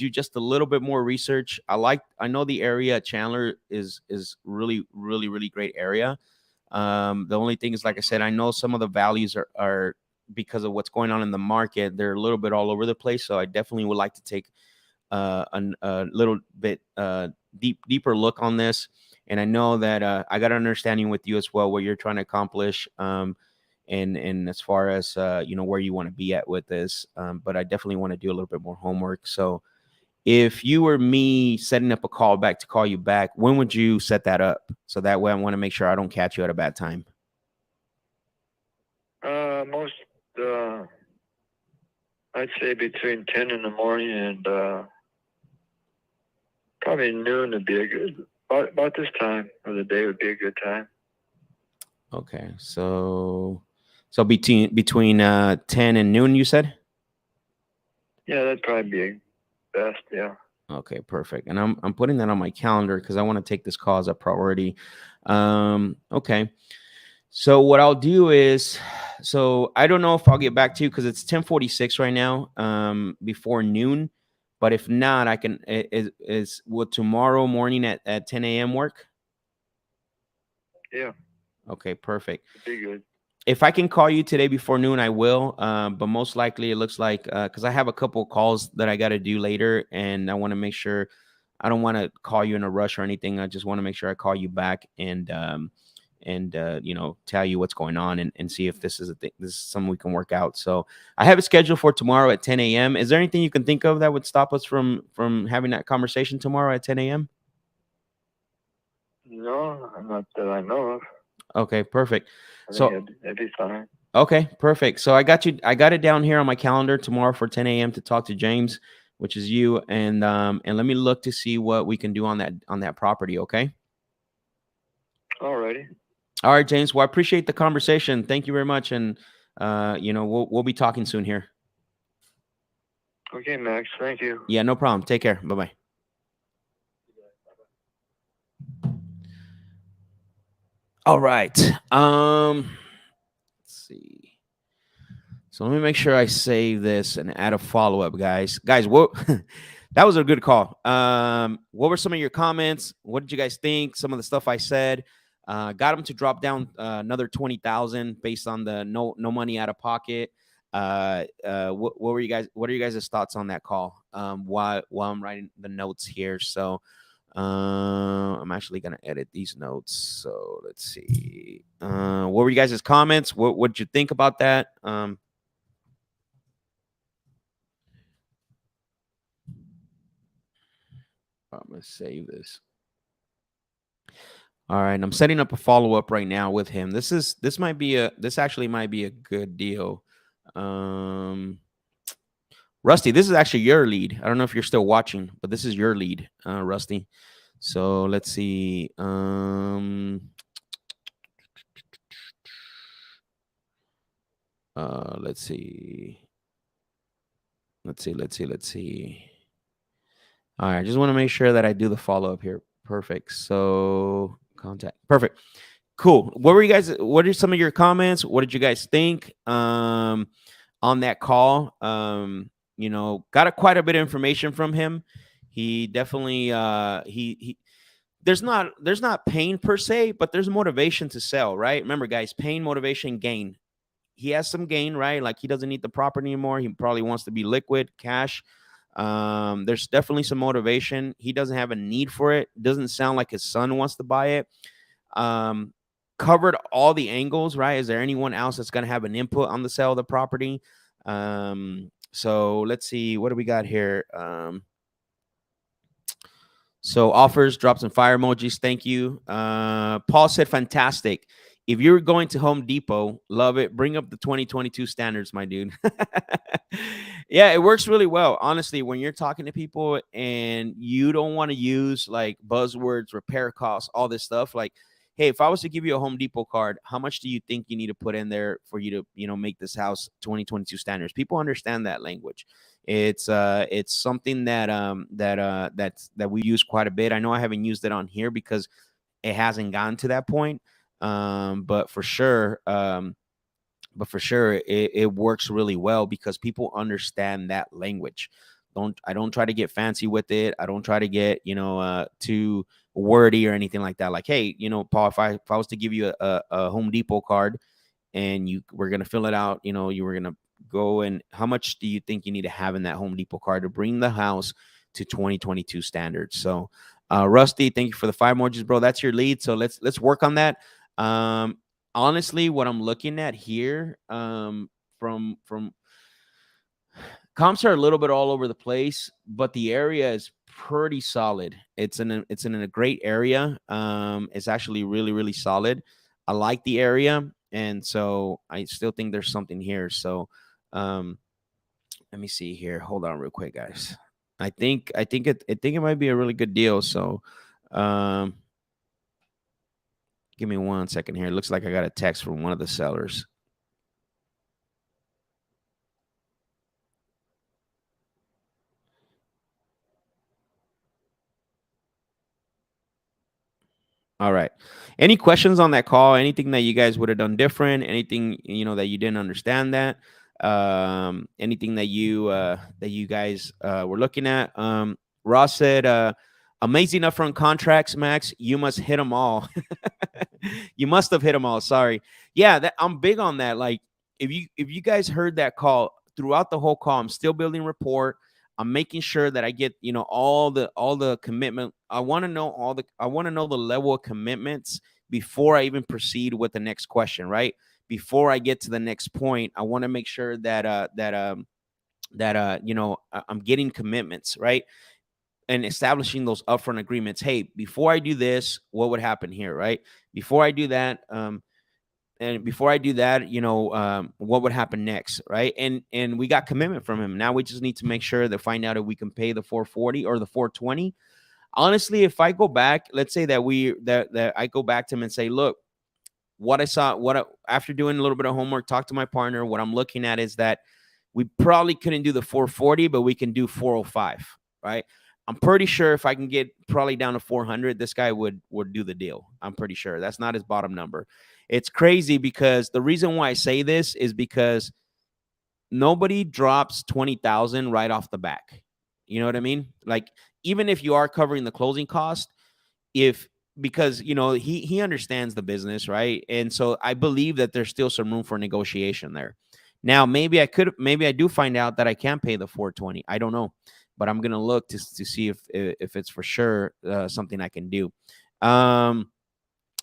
just a little bit more research. I know the area Chandler is really, really, really great area. The only thing is, like I said, I know some of the values are because of what's going on in the market, they're a little bit all over the place. So I definitely would like to take a little bit deeper look on this. And I know that I got an understanding with you as well what you're trying to accomplish, and as far as where you want to be at with this. But I definitely want to do a little bit more homework. So if you were me setting up a call back to call you back, when would you set that up? So that way I want to make sure I don't catch you at a bad time. Most, I'd say between 10 in the morning and probably noon would be a good, about this time of the day would be a good time. Okay. So between 10 and noon, you said? Yeah, that'd probably be best. Yeah. Okay, perfect. And I'm putting that on my calendar because I want to take this call as a priority. Okay. So what I'll do is, so I don't know if I'll get back to you because it's 10:46 right now, before noon. But if not, I can. Will tomorrow morning at 10 a.m. work? Yeah. Okay, perfect. Be good. If I can call you today before noon, I will. But most likely, it looks like because I have a couple of calls that I got to do later, and I want to make sure I don't want to call you in a rush or anything. I just want to make sure I call you back and tell you what's going on and see if this is this is something we can work out. So I have it scheduled for tomorrow at 10 a.m. Is there anything you can think of that would stop us from having that conversation tomorrow at 10 a.m.? No, not that I know of. Okay, perfect. I So think it'd be fine. okay, perfect. So I got it down here on my calendar tomorrow for 10 a.m. to talk to James, which is you, and let me look to see what we can do on that property. Okay. Alrighty. All right, James. Well, I appreciate the conversation. Thank you very much, and we'll be talking soon here. Okay, Max. Thank you. Yeah, no problem. Take care. Bye bye. All right. Let's see. So let me make sure I save this and add a follow-up, guys. Guys, what that was a good call. What were some of your comments? What did you guys think? Some of the stuff I said. Got them to drop down another 20,000 based on the no money out of pocket. What were you guys? What are you guys' thoughts on that call? While I'm writing the notes here, so I'm actually gonna edit these notes. So let's see. What were you guys' comments? What did you think about that? I'm gonna save this. All right, I'm setting up a follow-up right now with him. This actually might be a good deal. Rusty, this is actually your lead. I don't know if you're still watching, but this is your lead, Rusty. So let's see. Let's see. Let's see. All right, I just want to make sure that I do the follow-up here. Perfect. So contact. Perfect. Cool. What are some of your comments? What did you guys think on that call? Got quite a bit of information from him. He definitely he there's not pain per se, but there's motivation to sell, right? Remember, guys, pain, motivation, gain. He has some gain, right? Like he doesn't need the property anymore. He probably wants to be liquid, cash. There's definitely some motivation. He doesn't have a need for it. Doesn't sound like his son wants to buy it. Covered all the angles, right? Is there anyone else that's going to have an input on the sale of the property? So let's see. What do we got here? So offers, drops, and fire emojis. Thank you. Paul said, fantastic. If you're going to Home Depot, love it. Bring up the 2022 standards, my dude. Yeah, it works really well. Honestly, when you're talking to people and you don't want to use like buzzwords, repair costs, all this stuff, like, hey, if I was to give you a Home Depot card, how much do you think you need to put in there for you to, make this house 2022 standards? People understand that language. It's something that we use quite a bit. I know I haven't used it on here because it hasn't gotten to that point. But for sure, it works really well because people understand that language. I don't try to get fancy with it. I don't try to get, too wordy or anything like that. Like, hey, Paul, if I was to give you a Home Depot card and we're gonna fill it out. You were gonna go, and how much do you think you need to have in that Home Depot card to bring the house to 2022 standards? So, Rusty, thank you for the 5 emojis, bro. That's your lead. So let's work on that. Honestly, what I'm looking at here, from comps are a little bit all over the place, but the area is pretty solid. It's in a great area. It's actually really, really solid. I like the area, and so I still think there's something here. So, um, let me see here. Hold on, real quick, guys. I think it might be a really good deal. So, um, give me 1 second here. It looks like I got a text from one of the sellers. All right. Any questions on that call? Anything that you guys would have done different? Anything that you didn't understand that? Anything that you guys were looking at? Ross said, "Amazing upfront contracts, Max. You must hit them all. You must have hit them all. Sorry. Yeah, I'm big on that. Like, if you guys heard that call throughout the whole call, I'm still building rapport. I'm making sure that I get, all the commitment. I want to know the level of commitments before I even proceed with the next question, right? Before I get to the next point, I want to make sure that I'm getting commitments, right? And establishing those upfront agreements. Hey, before I do this, what would happen here, right? Before I do that, and before I do that, what would happen next, right? And we got commitment from him. Now we just need to make sure to find out if we can pay the 440 or the 420. Honestly, if I go back, let's say that I go back to him and say, look, what I saw, after doing a little bit of homework, talk to my partner. What I'm looking at is that we probably couldn't do the 440, but we can do 405, right? I'm pretty sure if I can get probably down to 400, this guy would do the deal. I'm pretty sure that's not his bottom number. It's crazy because the reason why I say this is because nobody drops 20,000 right off the back. You know what I mean? Like, even if you are covering the closing cost, because he understands the business, right? And so I believe that there's still some room for negotiation there. Now, maybe I do find out that I can't pay the 420. I don't know, but I'm gonna look to see if it's for sure something I can do.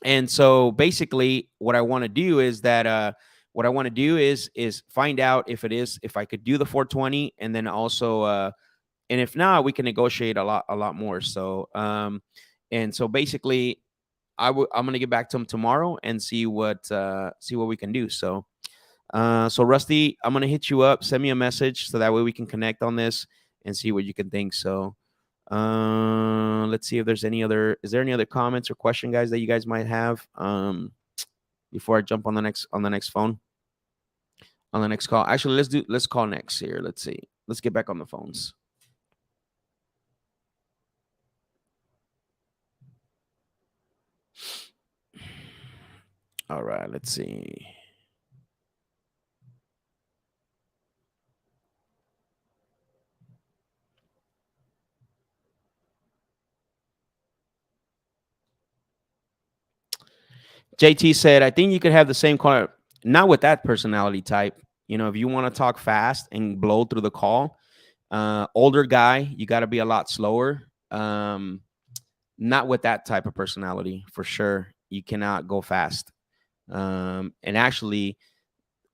And so basically, what I want to do is find out if I could do the 420, and then also and if not, we can negotiate a lot more. So and so basically, I'm gonna get back to him tomorrow and see what we can do. So so Rusty, I'm gonna hit you up. Send me a message so that way we can connect on this and see what you can think. So let's see if there's is there any other comments or question, guys, that you guys might have before I jump on the next phone, on the next call. Actually, let's call next here. Let's see. Let's get back on the phones. All right, let's see. JT said, I think you could have the same call, not with that personality type. If you want to talk fast and blow through the call, older guy, you got to be a lot slower. Not with that type of personality, for sure. You cannot go fast. And actually,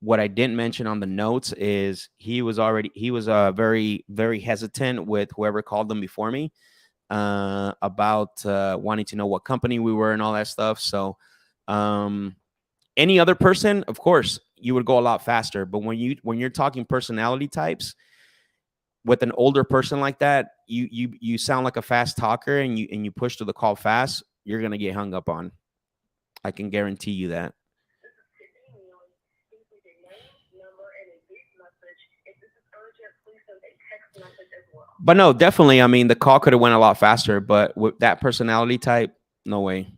what I didn't mention on the notes is he was very, very hesitant with whoever called them before me about wanting to know what company we were and all that stuff. So any other person, of course, you would go a lot faster. But when you're talking personality types with an older person like that, you sound like a fast talker, and you push to the call fast, you're gonna get hung up on. I can guarantee you that. But no, definitely. I mean, the call could have went a lot faster, but with that personality type, no way.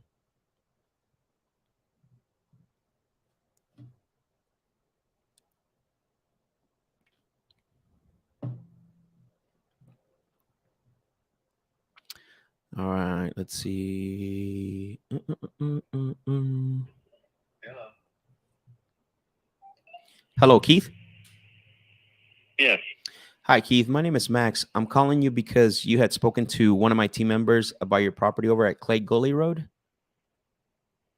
All right, let's see. Hello, Keith. Yes. Hi, Keith. My name is Max. I'm calling you because you had spoken to one of my team members about your property over at Clay Gully Road.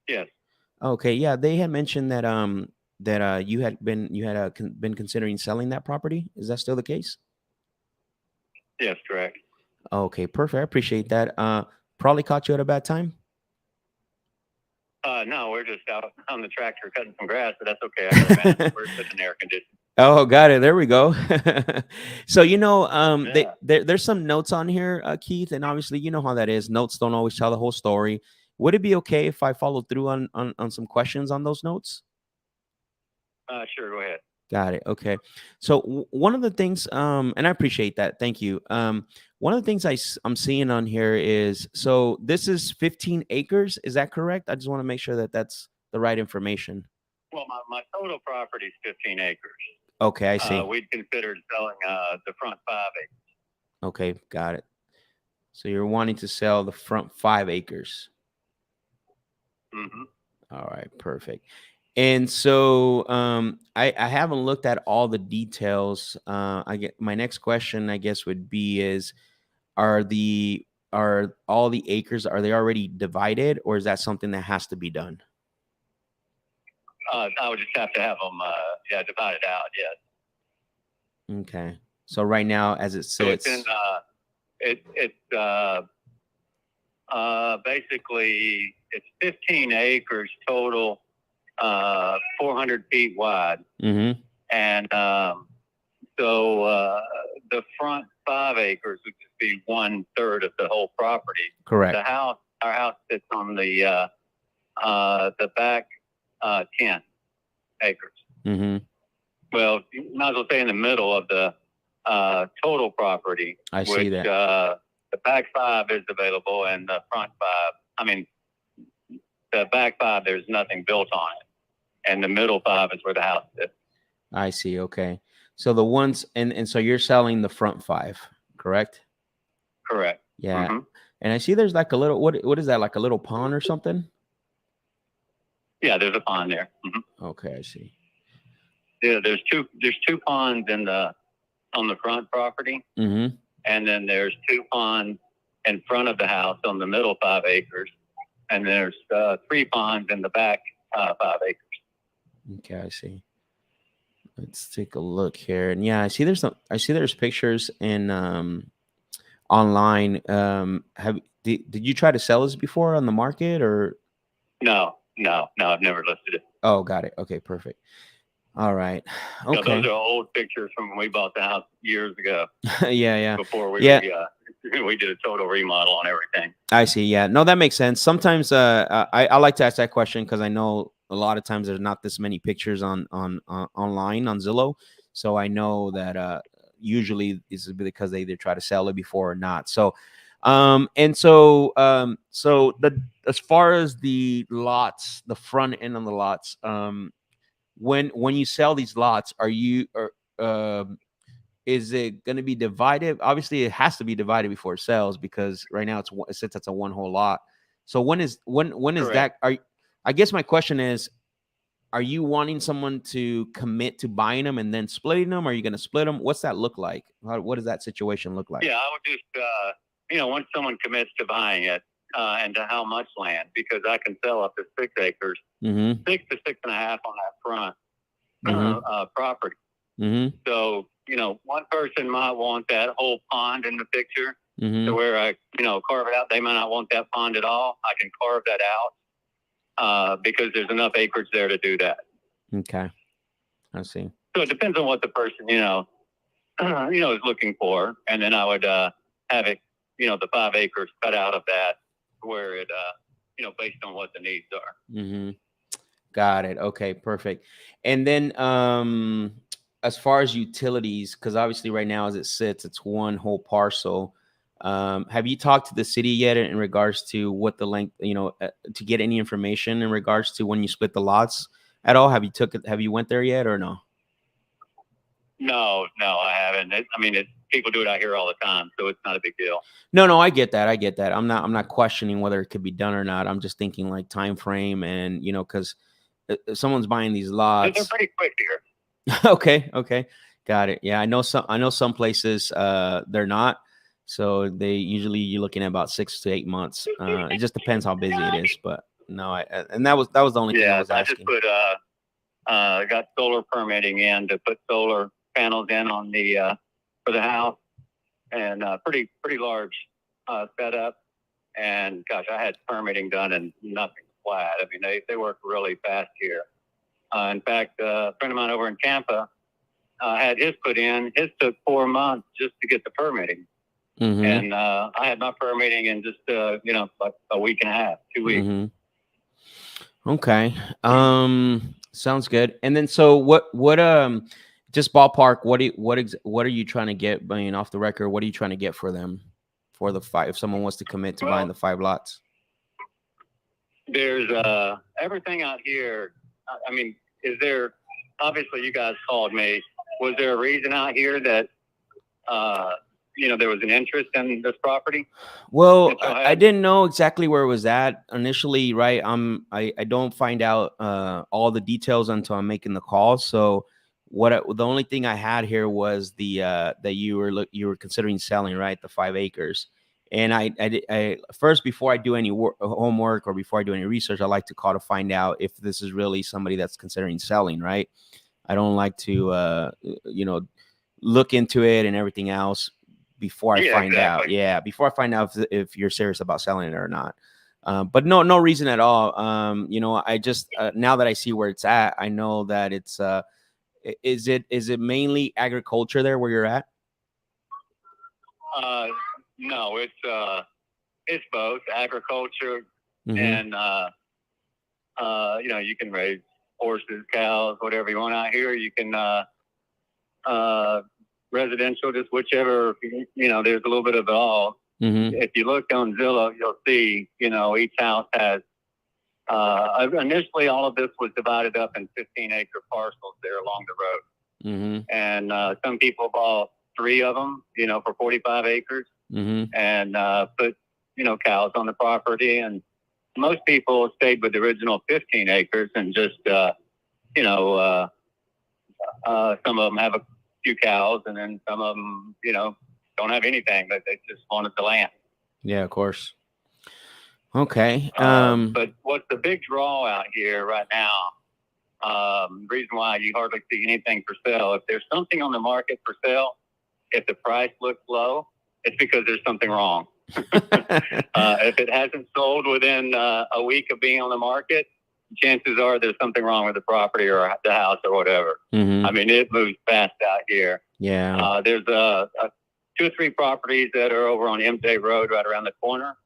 Yes. Okay, yeah, they had mentioned that you had been considering selling that property. Is that still the case? Yes, correct. Okay, perfect. I appreciate that. Probably caught you at a bad time. No, we're just out on the tractor cutting some grass, but that's okay. I got a minute. We're sitting air conditioning. Oh, got it. There we go. So, Yeah. there's some notes on here, Keith, and obviously, you know how that is. Notes don't always tell the whole story. Would it be okay if I followed through on some questions on those notes? Sure, go ahead. Got it. Okay. So one of the things, and I appreciate that. Thank you. One of the things I'm seeing on here is, so this is 15 acres. Is that correct? I just want to make sure that that's the right information. Well, my total property is 15 acres. Okay, I see. We'd considered selling the front 5 acres. Okay, got it. So you're wanting to sell the front 5 acres. Mm-hmm. All right, perfect. And so I haven't looked at all the details. I get my next question, I guess, would be are all the acres, are they already divided, or is that something that has to be done? I would just have to have them divided out. Yes. Okay. So right now, as it So it's sits, basically it's 15 acres total, 400 feet wide, mm-hmm, and so the front 5 acres would just be 1/3 of the whole property. correct. Our house sits on the back 10 acres. Mm-hmm. Well, you might as well say in the middle of the total property. I see that. The back 5 is available, and the front 5. I mean, the back 5 there's nothing built on it, and the middle 5 is where the house is. I see. Okay. So the ones and so you're selling the front 5, correct? Correct. Yeah. Mm-hmm. And I see there's like a little, what is that, like a little pond or something? Yeah, there's a pond there. Mm-hmm. Okay, I see. Yeah, there's two ponds on the front property, Mm-hmm. and then there's 2 ponds in front of the house on the middle 5 acres, and there's 3 ponds in the back 5 acres. Okay, I see. Let's take a look here. And yeah, I see there's pictures in online. Did you try to sell this before on the market, or? No, I've never listed it. Oh, got it. Okay, perfect. All right. No, Okay. those are old pictures from when we bought the house years ago. Yeah. Before we we did a total remodel on everything. I see. Yeah. No, that makes sense. Sometimes I like to ask that question because I know a lot of times there's not this many pictures on online on Zillow. So I know that usually it's because they either try to sell it before or not. So so as far as the lots, the front end on the lots, when you sell these lots, is it going to be divided? Obviously, it has to be divided before it sells because right now it sits as a one whole lot. So when is Correct. that? I guess my question is, are you wanting someone to commit to buying them and then splitting them? Are you going to split them? What's that look like? What does that situation look like? Yeah, I would just once someone commits to buying it and to how much land, because I can sell up to 6 acres, Mm-hmm. 6 to 6.5 on that front Mm-hmm. property. Mm-hmm. So one person might want that whole pond in the picture, Mm-hmm. to where I carve it out. They might not want that pond at all. I can carve that out because there's enough acreage there to do that. Okay, I see. So it depends on what the person is looking for, and then I would have it the 5 acres cut out of that where it based on what the needs are. Mm-hmm. Got it. Okay, perfect. And then as far as utilities, because obviously right now as it sits, it's one whole parcel. Have you talked to the city yet in regards to what the length, to get any information in regards to when you split the lots at all? Have you went there yet or no? No, I haven't. People do it out here all the time, so it's not a big deal. No, I get that. I'm not questioning whether it could be done or not. I'm just thinking like time frame and because if someone's buying these lots, They're pretty quick here. Okay, okay, got it. Yeah, I know some places they're not. So they usually you're looking at about 6 to 8 months. It just depends how busy it is. But no, and that was the only thing I Yeah, was I just asking. put got solar permitting in to put solar panels in on the for the house, and pretty large setup. And gosh, I had permitting done and nothing flat. I mean, they work really fast here. In fact, a friend of mine over in Tampa had his put in. His took 4 months just to get the permitting. Mm-hmm. And I had my permitting in just like a week and a half, 2 weeks. Mm-hmm. Okay. Sounds good. And then so what just ballpark what are you trying to get? I mean, off the record, what are you trying to get for them for the 5 if someone wants to commit to buying the 5 lots? There's everything out here. I mean, is there, obviously you guys called me. Was there a reason out here that there was an interest in this property? Well, I didn't know exactly where it was at initially, right? I don't find out all the details until I'm making the call. So the only thing I had here was the that you were considering selling, right? The 5 acres. And I first, before I do any homework or before I do any research, I like to call to find out if this is really somebody that's considering selling, right? I don't like to look into it and everything else before I find out. Yeah, before I find out if you're serious about selling it or not. But no reason at all. I just now that I see where it's at, I know that it's is it mainly agriculture there where you're at? No, it's both agriculture and you can raise horses, cows, whatever you want out here. You can residential, just whichever, there's a little bit of it all. If you look on Zillow, you'll see, each house has, initially all of this was divided up in 15-acre parcels there along the road. And some people bought 3 of them, for 45 acres and put, cows on the property. And most people stayed with the original 15 acres and just, some of them have a few cows, and then some of them, don't have anything, but they just wanted the land. Yeah, of course. Okay. But what's the big draw out here right now? Reason why you hardly see anything for sale. If there's something on the market for sale, if the price looks low, it's because there's something wrong. If it hasn't sold within a week of being on the market, chances are there's something wrong with the property or the house or whatever. I mean, it moves fast out here. Yeah. There's 2 or 3 properties that are over on MJ Road right around the corner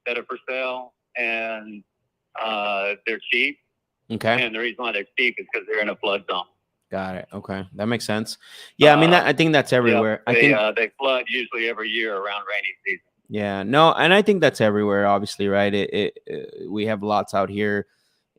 that are for sale, and they're cheap. Okay. And the reason why they're cheap is because they're in a flood zone. Got it. Okay, that makes sense. Yeah, I mean, I think that's everywhere. Yeah, I think they flood usually every year around rainy season. Yeah, no, and I think that's everywhere. Obviously, right? We have lots out here.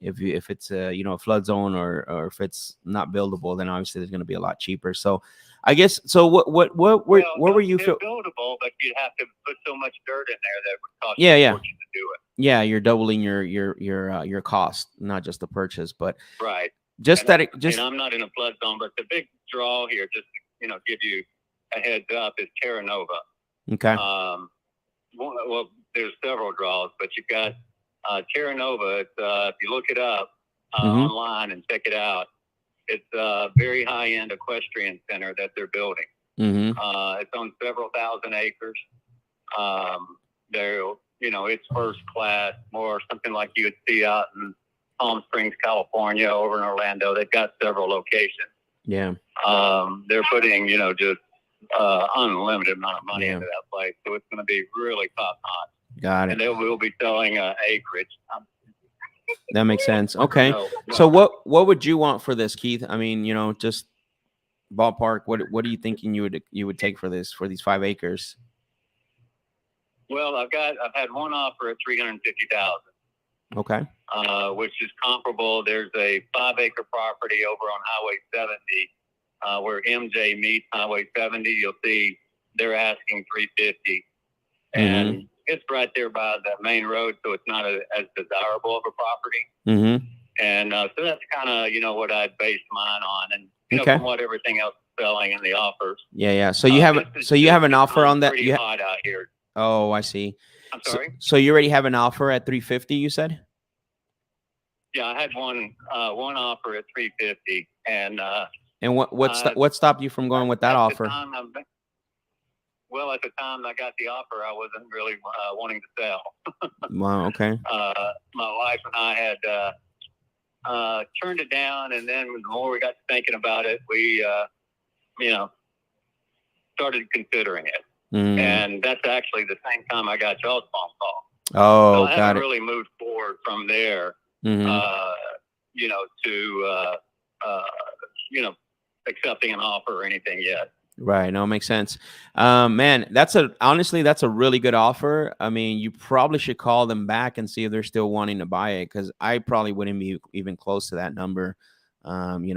If it's a a flood zone or if it's not buildable, then obviously there's going to be a lot cheaper. So, I guess what were you they're buildable, but you'd have to put so much dirt in there that would cost Yeah, you a yeah. fortune to do it. Yeah, you're doubling your cost, not just the purchase, but Right. just And that I'm not in a flood zone, but the big draw here, just to give you a heads up, is Terra Nova. Okay. Well, there's several draws, but you've got Terra Nova. It's, if you look it up online and check it out, it's a very high-end equestrian center that they're building. It's on several thousand acres. It's first class, more something like you would see out in Palm Springs, California, over in Orlando. They've got several locations. Yeah. They're putting, just unlimited amount of money into that place. So it's going to be really top notch. Got it. And they will be selling acreage. That makes sense. Okay. So what would you want for this, Keith? I mean, just ballpark. What are you thinking you would take for these 5 acres? Well, I've had one offer at $350,000. Okay. Which is comparable. There's a 5-acre property over on Highway 70, where MJ meets Highway 70. You'll see they're asking $350,000, and it's right there by the main road, so it's not as desirable of a property. And so that's kind of what I'd base mine on. And Okay. from what everything else is selling in the offers. Yeah. So you have an offer on that. Pretty hot out here. Oh, I see. I'm sorry. So you already have an offer at 350, you said? Yeah, I had one offer at 350, and what stopped you from going with that offer? At the time I got the offer, I wasn't really wanting to sell. Wow. Okay. My wife and I had turned it down, and then the more we got to thinking about it, we started considering it. And that's actually the same time I got y'all's phone call. Oh, so I haven't really moved forward from there. To accepting an offer or anything yet. Right. No, it makes sense. Man, honestly, that's a really good offer. I mean, you probably should call them back and see if they're still wanting to buy it, because I probably wouldn't be even close to that number,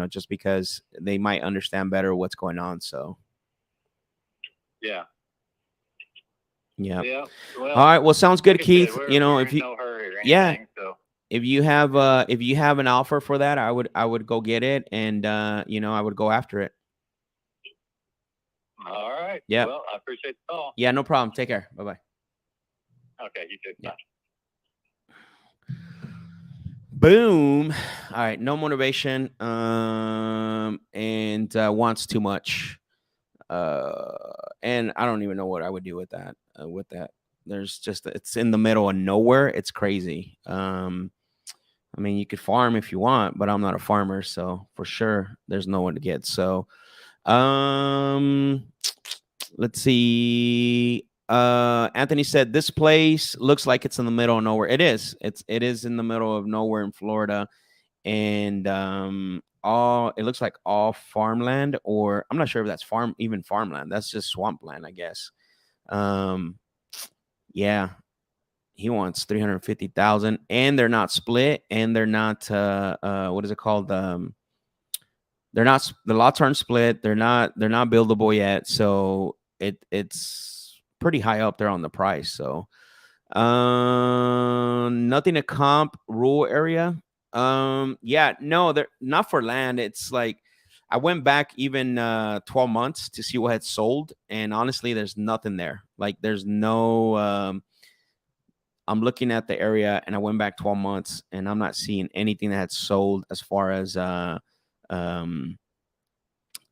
just because they might understand better what's going on. So. Yeah. Yeah. Well, all right. Well, sounds good, like Keith. Said, if you, no hurry or anything, so. If you have an offer for that, I would go get it, and I would go after it. All right. Yeah. Well, I appreciate the call. Yeah, no problem. Take care. Bye-bye. Okay, you too. Yeah. Bye. Boom. All right, no motivation, and wants too much. And I don't even know what I would do with that. It's in the middle of nowhere. It's crazy. I mean, you could farm if you want, but I'm not a farmer, so for sure there's no one to get. So, let's see. Anthony said this place looks like it's in the middle of nowhere. It is. It is in the middle of nowhere in Florida, and it looks like all farmland, or I'm not sure if that's farmland. That's just swampland, I guess. Yeah. He wants 350,000, and they're not split, and they're not what is it called? The lots aren't split. They're not buildable yet. So it's pretty high up there on the price. So nothing to comp rural area. Yeah, no, they're not for land. It's like I went back even 12 months to see what had sold, and honestly, there's nothing there. Like there's no I'm looking at the area, and I went back 12 months, and I'm not seeing anything that had sold as far as land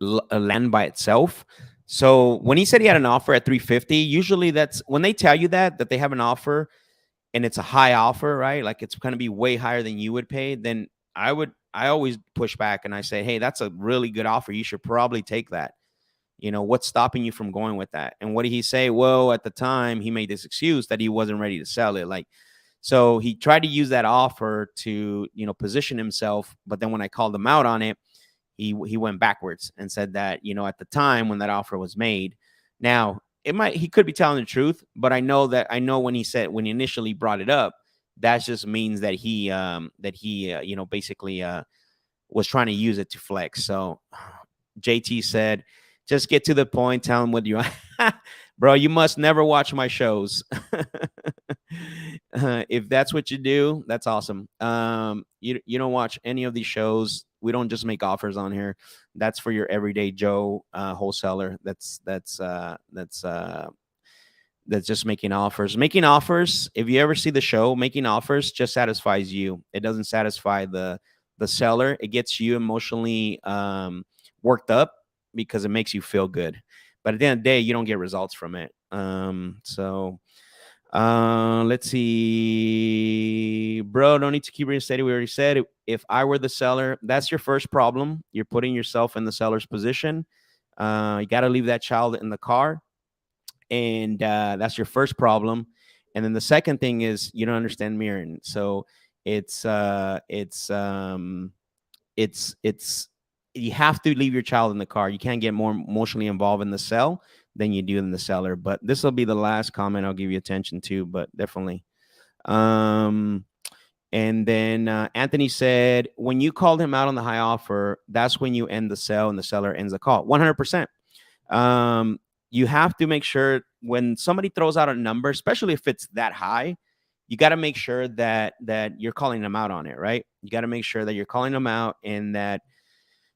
by itself. So when he said he had an offer at 350, usually that's when they tell you that they have an offer and it's a high offer, right? Like it's going to be way higher than you would pay. Then I always push back and I say, hey, that's a really good offer. You should probably take that. What's stopping you from going with that? And what did he say? Well, at the time he made this excuse that he wasn't ready to sell it. So he tried to use that offer to, position himself. But then when I called him out on it, he went backwards and said that, at the time when that offer was made, now he could be telling the truth, but I know when he initially brought it up, that just means that he basically was trying to use it to flex. So JT said, just get to the point. Tell him what you want. Bro, you must never watch my shows. If that's what you do, that's awesome. You don't watch any of these shows. We don't just make offers on here. That's for your everyday Joe wholesaler. That's just making offers. Making offers, if you ever see the show, making offers just satisfies you. It doesn't satisfy the seller. It gets you emotionally worked up, because it makes you feel good, but at the end of the day, you don't get results from it. Let's see, bro. Don't need to keep reinstating. We already said if I were the seller, that's your first problem. You're putting yourself in the seller's position. You got to leave that child in the car, and that's your first problem. And then the second thing is you don't understand mirroring. So it's you have to leave your child in the car. You can't get more emotionally involved in the sell than you do in the seller. But this will be the last comment I'll give you attention to, but definitely. And then Anthony said, when you called him out on the high offer, that's when you end the sell and the seller ends the call. 100%. You have to make sure when somebody throws out a number, especially if it's that high, you got to make sure that you're calling them out on it, right? You got to make sure that you're calling them out, and that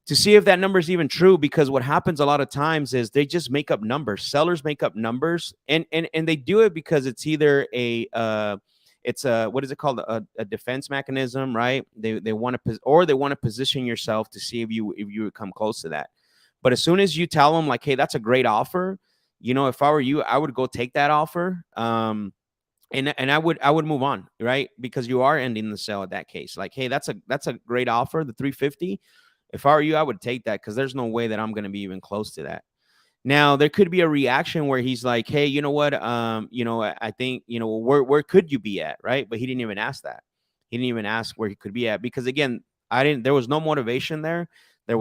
to see if that number is even true, because what happens a lot of times is they just make up numbers. Sellers make up numbers, and they do it because it's either it's a, what is it called, a defense mechanism, right? They want to, or they want to position yourself to see if you would come close to that. But as soon as you tell them like, hey, that's a great offer, if I were you, I would go take that offer. And I would move on, right? Because you are ending the sale at that case. Like, hey, that's a great offer, the 350. If I were you, I would take that, because there's no way that I'm going to be even close to that. Now, there could be a reaction where he's like, hey, you know what? I think, where could you be at, right? But he didn't even ask that. He didn't even ask where he could be at, because again, there was no motivation there. I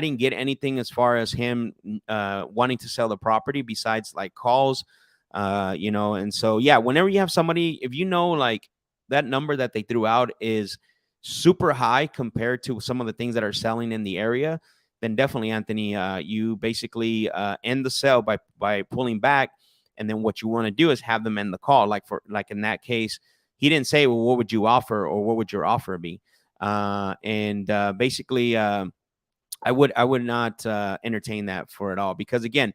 didn't get anything as far as him wanting to sell the property besides like calls, and so, yeah, whenever you have somebody, if like that number that they threw out is super high compared to some of the things that are selling in the area, then definitely, Anthony, you basically end the sale by pulling back. And then what you want to do is have them end the call. Like in that case, he didn't say, well, what would you offer, or what would your offer be? Basically, I would not entertain that for it all, because again,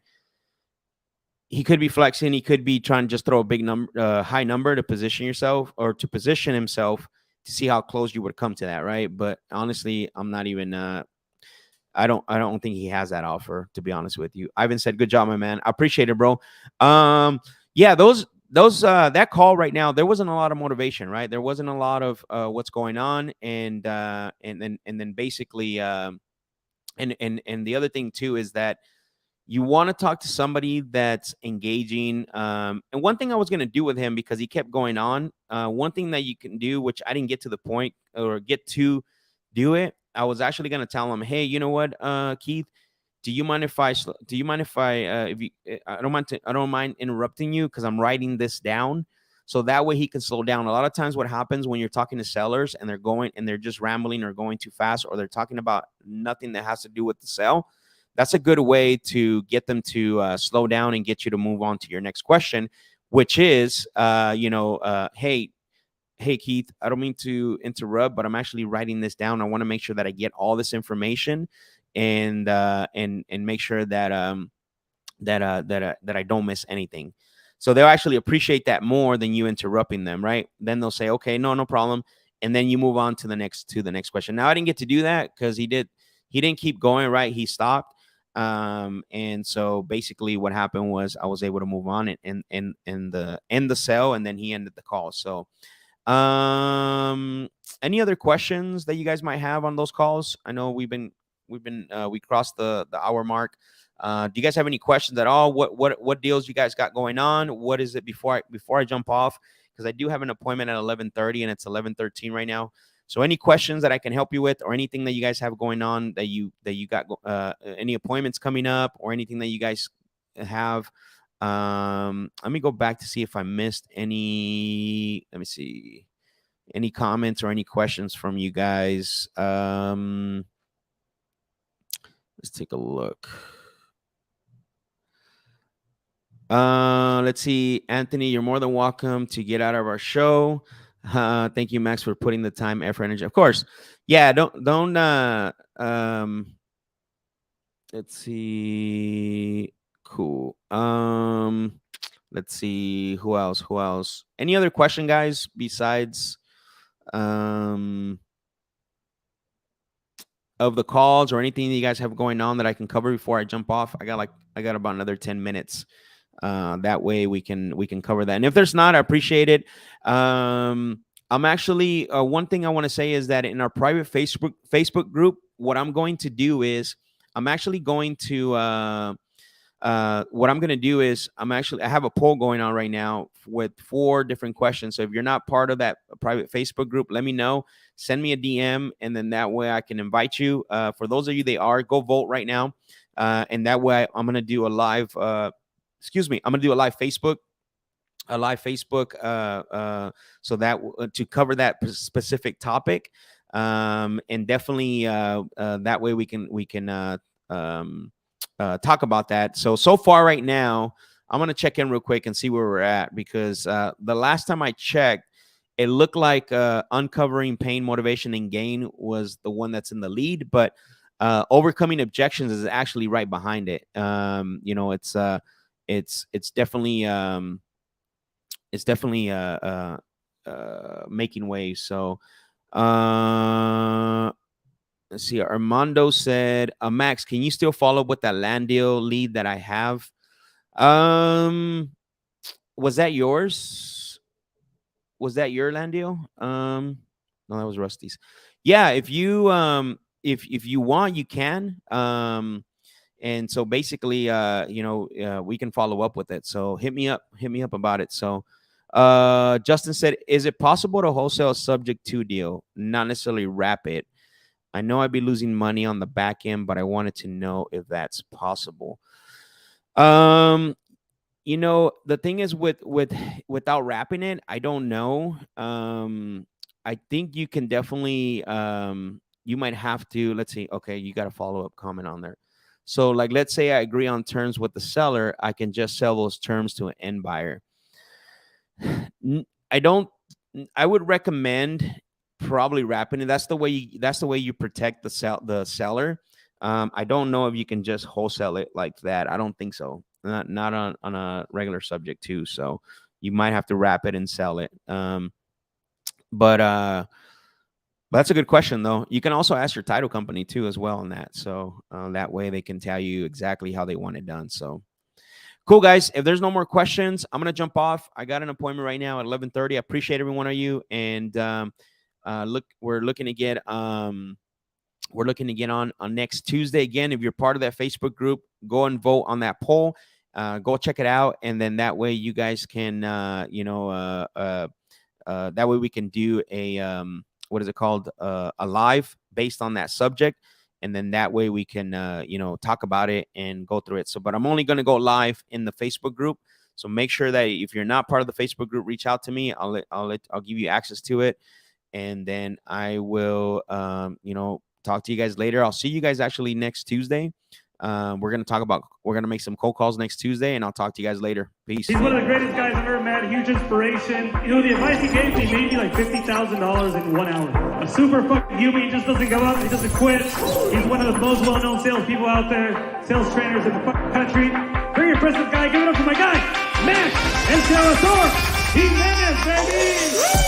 he could be flexing. He could be trying to just throw a big number, high number to position yourself, or to position himself to see how close you would come to that, right? But honestly, I'm not even. I don't think he has that offer, to be honest with you. Ivan said, "Good job, my man. I appreciate it, bro." Yeah, those that call right now, there wasn't a lot of motivation, right? There wasn't a lot of what's going on, and then basically, and the other thing too is that you want to talk to somebody that's engaging. And one thing I was going to do with him, because he kept going on, one thing that you can do, which I didn't get to the point or get to do it, I was actually going to tell him, hey, you know what, Keith, do you mind if I, if you, I don't mind interrupting you, because I'm writing this down. So that way he can slow down. A lot of times what happens when you're talking to sellers and they're just rambling or going too fast, or they're talking about nothing that has to do with the sale, that's a good way to get them to slow down and get you to move on to your next question, which is, hey, Keith, I don't mean to interrupt, but I'm actually writing this down. I want to make sure that I get all this information and make sure that I don't miss anything. So they'll actually appreciate that more than you interrupting them, right? Then they'll say, okay, no problem. And then you move on to the next question. Now, I didn't get to do that because he didn't keep going, right? He stopped. And so basically what happened was I was able to move on and end the sale, and then he ended the call. So any other questions that you guys might have on those calls? I know we crossed the hour mark. Do you guys have any questions at all? What deals you guys got going on? What is it before I jump off? Because I do have an appointment at 11:30 and it's 11:13 right now. So any questions that I can help you with, or anything that you guys have going on that you got, any appointments coming up, or anything that you guys have. Let me go back to see if I missed any. Let me see, any comments or any questions from you guys. Let's take a look. Let's see, Anthony, you're more than welcome to get out of our show. Thank you, Max, for putting the time, effort, energy. Of course. Yeah, don't let's see. Cool. Let's see, who else? Any other question, guys, besides of the calls, or anything that you guys have going on that I can cover before I jump off? I got about another 10 minutes. That way we can cover that. And if there's not, I appreciate it. I'm actually, one thing I want to say is that in our private Facebook group, what I'm going to do is I'm actually going to, what I'm going to do is I have a poll going on right now with 4 different questions. So if you're not part of that private Facebook group, let me know, send me a DM, and then that way I can invite you. For those of you go vote right now. And that way I'm going to do a live, I'm going to do a live Facebook, so that to cover that specific topic. And definitely, that way we can talk about that. So far right now, I'm going to check in real quick and see where we're at, because the last time I checked, it looked like uncovering pain, motivation, and gain was the one that's in the lead. But Overcoming objections is actually right behind it. You know, it's definitely making waves. So let's see. Armando said, Max, can you still follow up with that land deal lead that I have? Was that yours? Was that your land deal? No, that was Rusty's. Yeah, if you if you want, you can. And so basically, you know, we can follow up with it. So hit me up about it. So Justin said, is it possible to wholesale a subject to deal, not necessarily wrap it? I know I'd be losing money on the back end, but I wanted to know if that's possible. You know, the thing is without wrapping it, I don't know. I think you can definitely you might have to, let's see, okay, you got a follow-up comment on there. So like, let's say I agree on terms with the seller, I can just sell those terms to an end buyer. I would recommend probably wrapping it. That's the way you protect the seller. I don't know if you can just wholesale it like that. I don't think so. Not on a regular subject too. So you might have to wrap it and sell it. But that's a good question though. You can also ask your title company too as well on that. So that way they can tell you exactly how they want it done. So cool, guys. If there's no more questions, I'm gonna jump off. I got an appointment right now at 11:30. I appreciate every one of you. And we're looking to get on next Tuesday again. If you're part of that Facebook group, go and vote on that poll. Go check it out, and then that way you guys can, that way we can do a what is it called, a live based on that subject, and then that way we can talk about it and go through it. So, but I'm only going to go live in the Facebook group. So make sure that if you're not part of the Facebook group, reach out to me. I'll give you access to it, and then I will talk to you guys later. I'll see you guys actually next Tuesday. We're gonna make some cold calls next Tuesday, and I'll talk to you guys later. Peace. He's one of the greatest guys I've ever met. Huge inspiration. You know, the advice he gave me made me like $50,000 in 1 hour. A super fucking human. He just doesn't give up. He doesn't quit. He's one of the most well-known salespeople out there, sales trainers in the fucking country. Very impressive guy. Give it up for my guy, Max Jimenez, baby.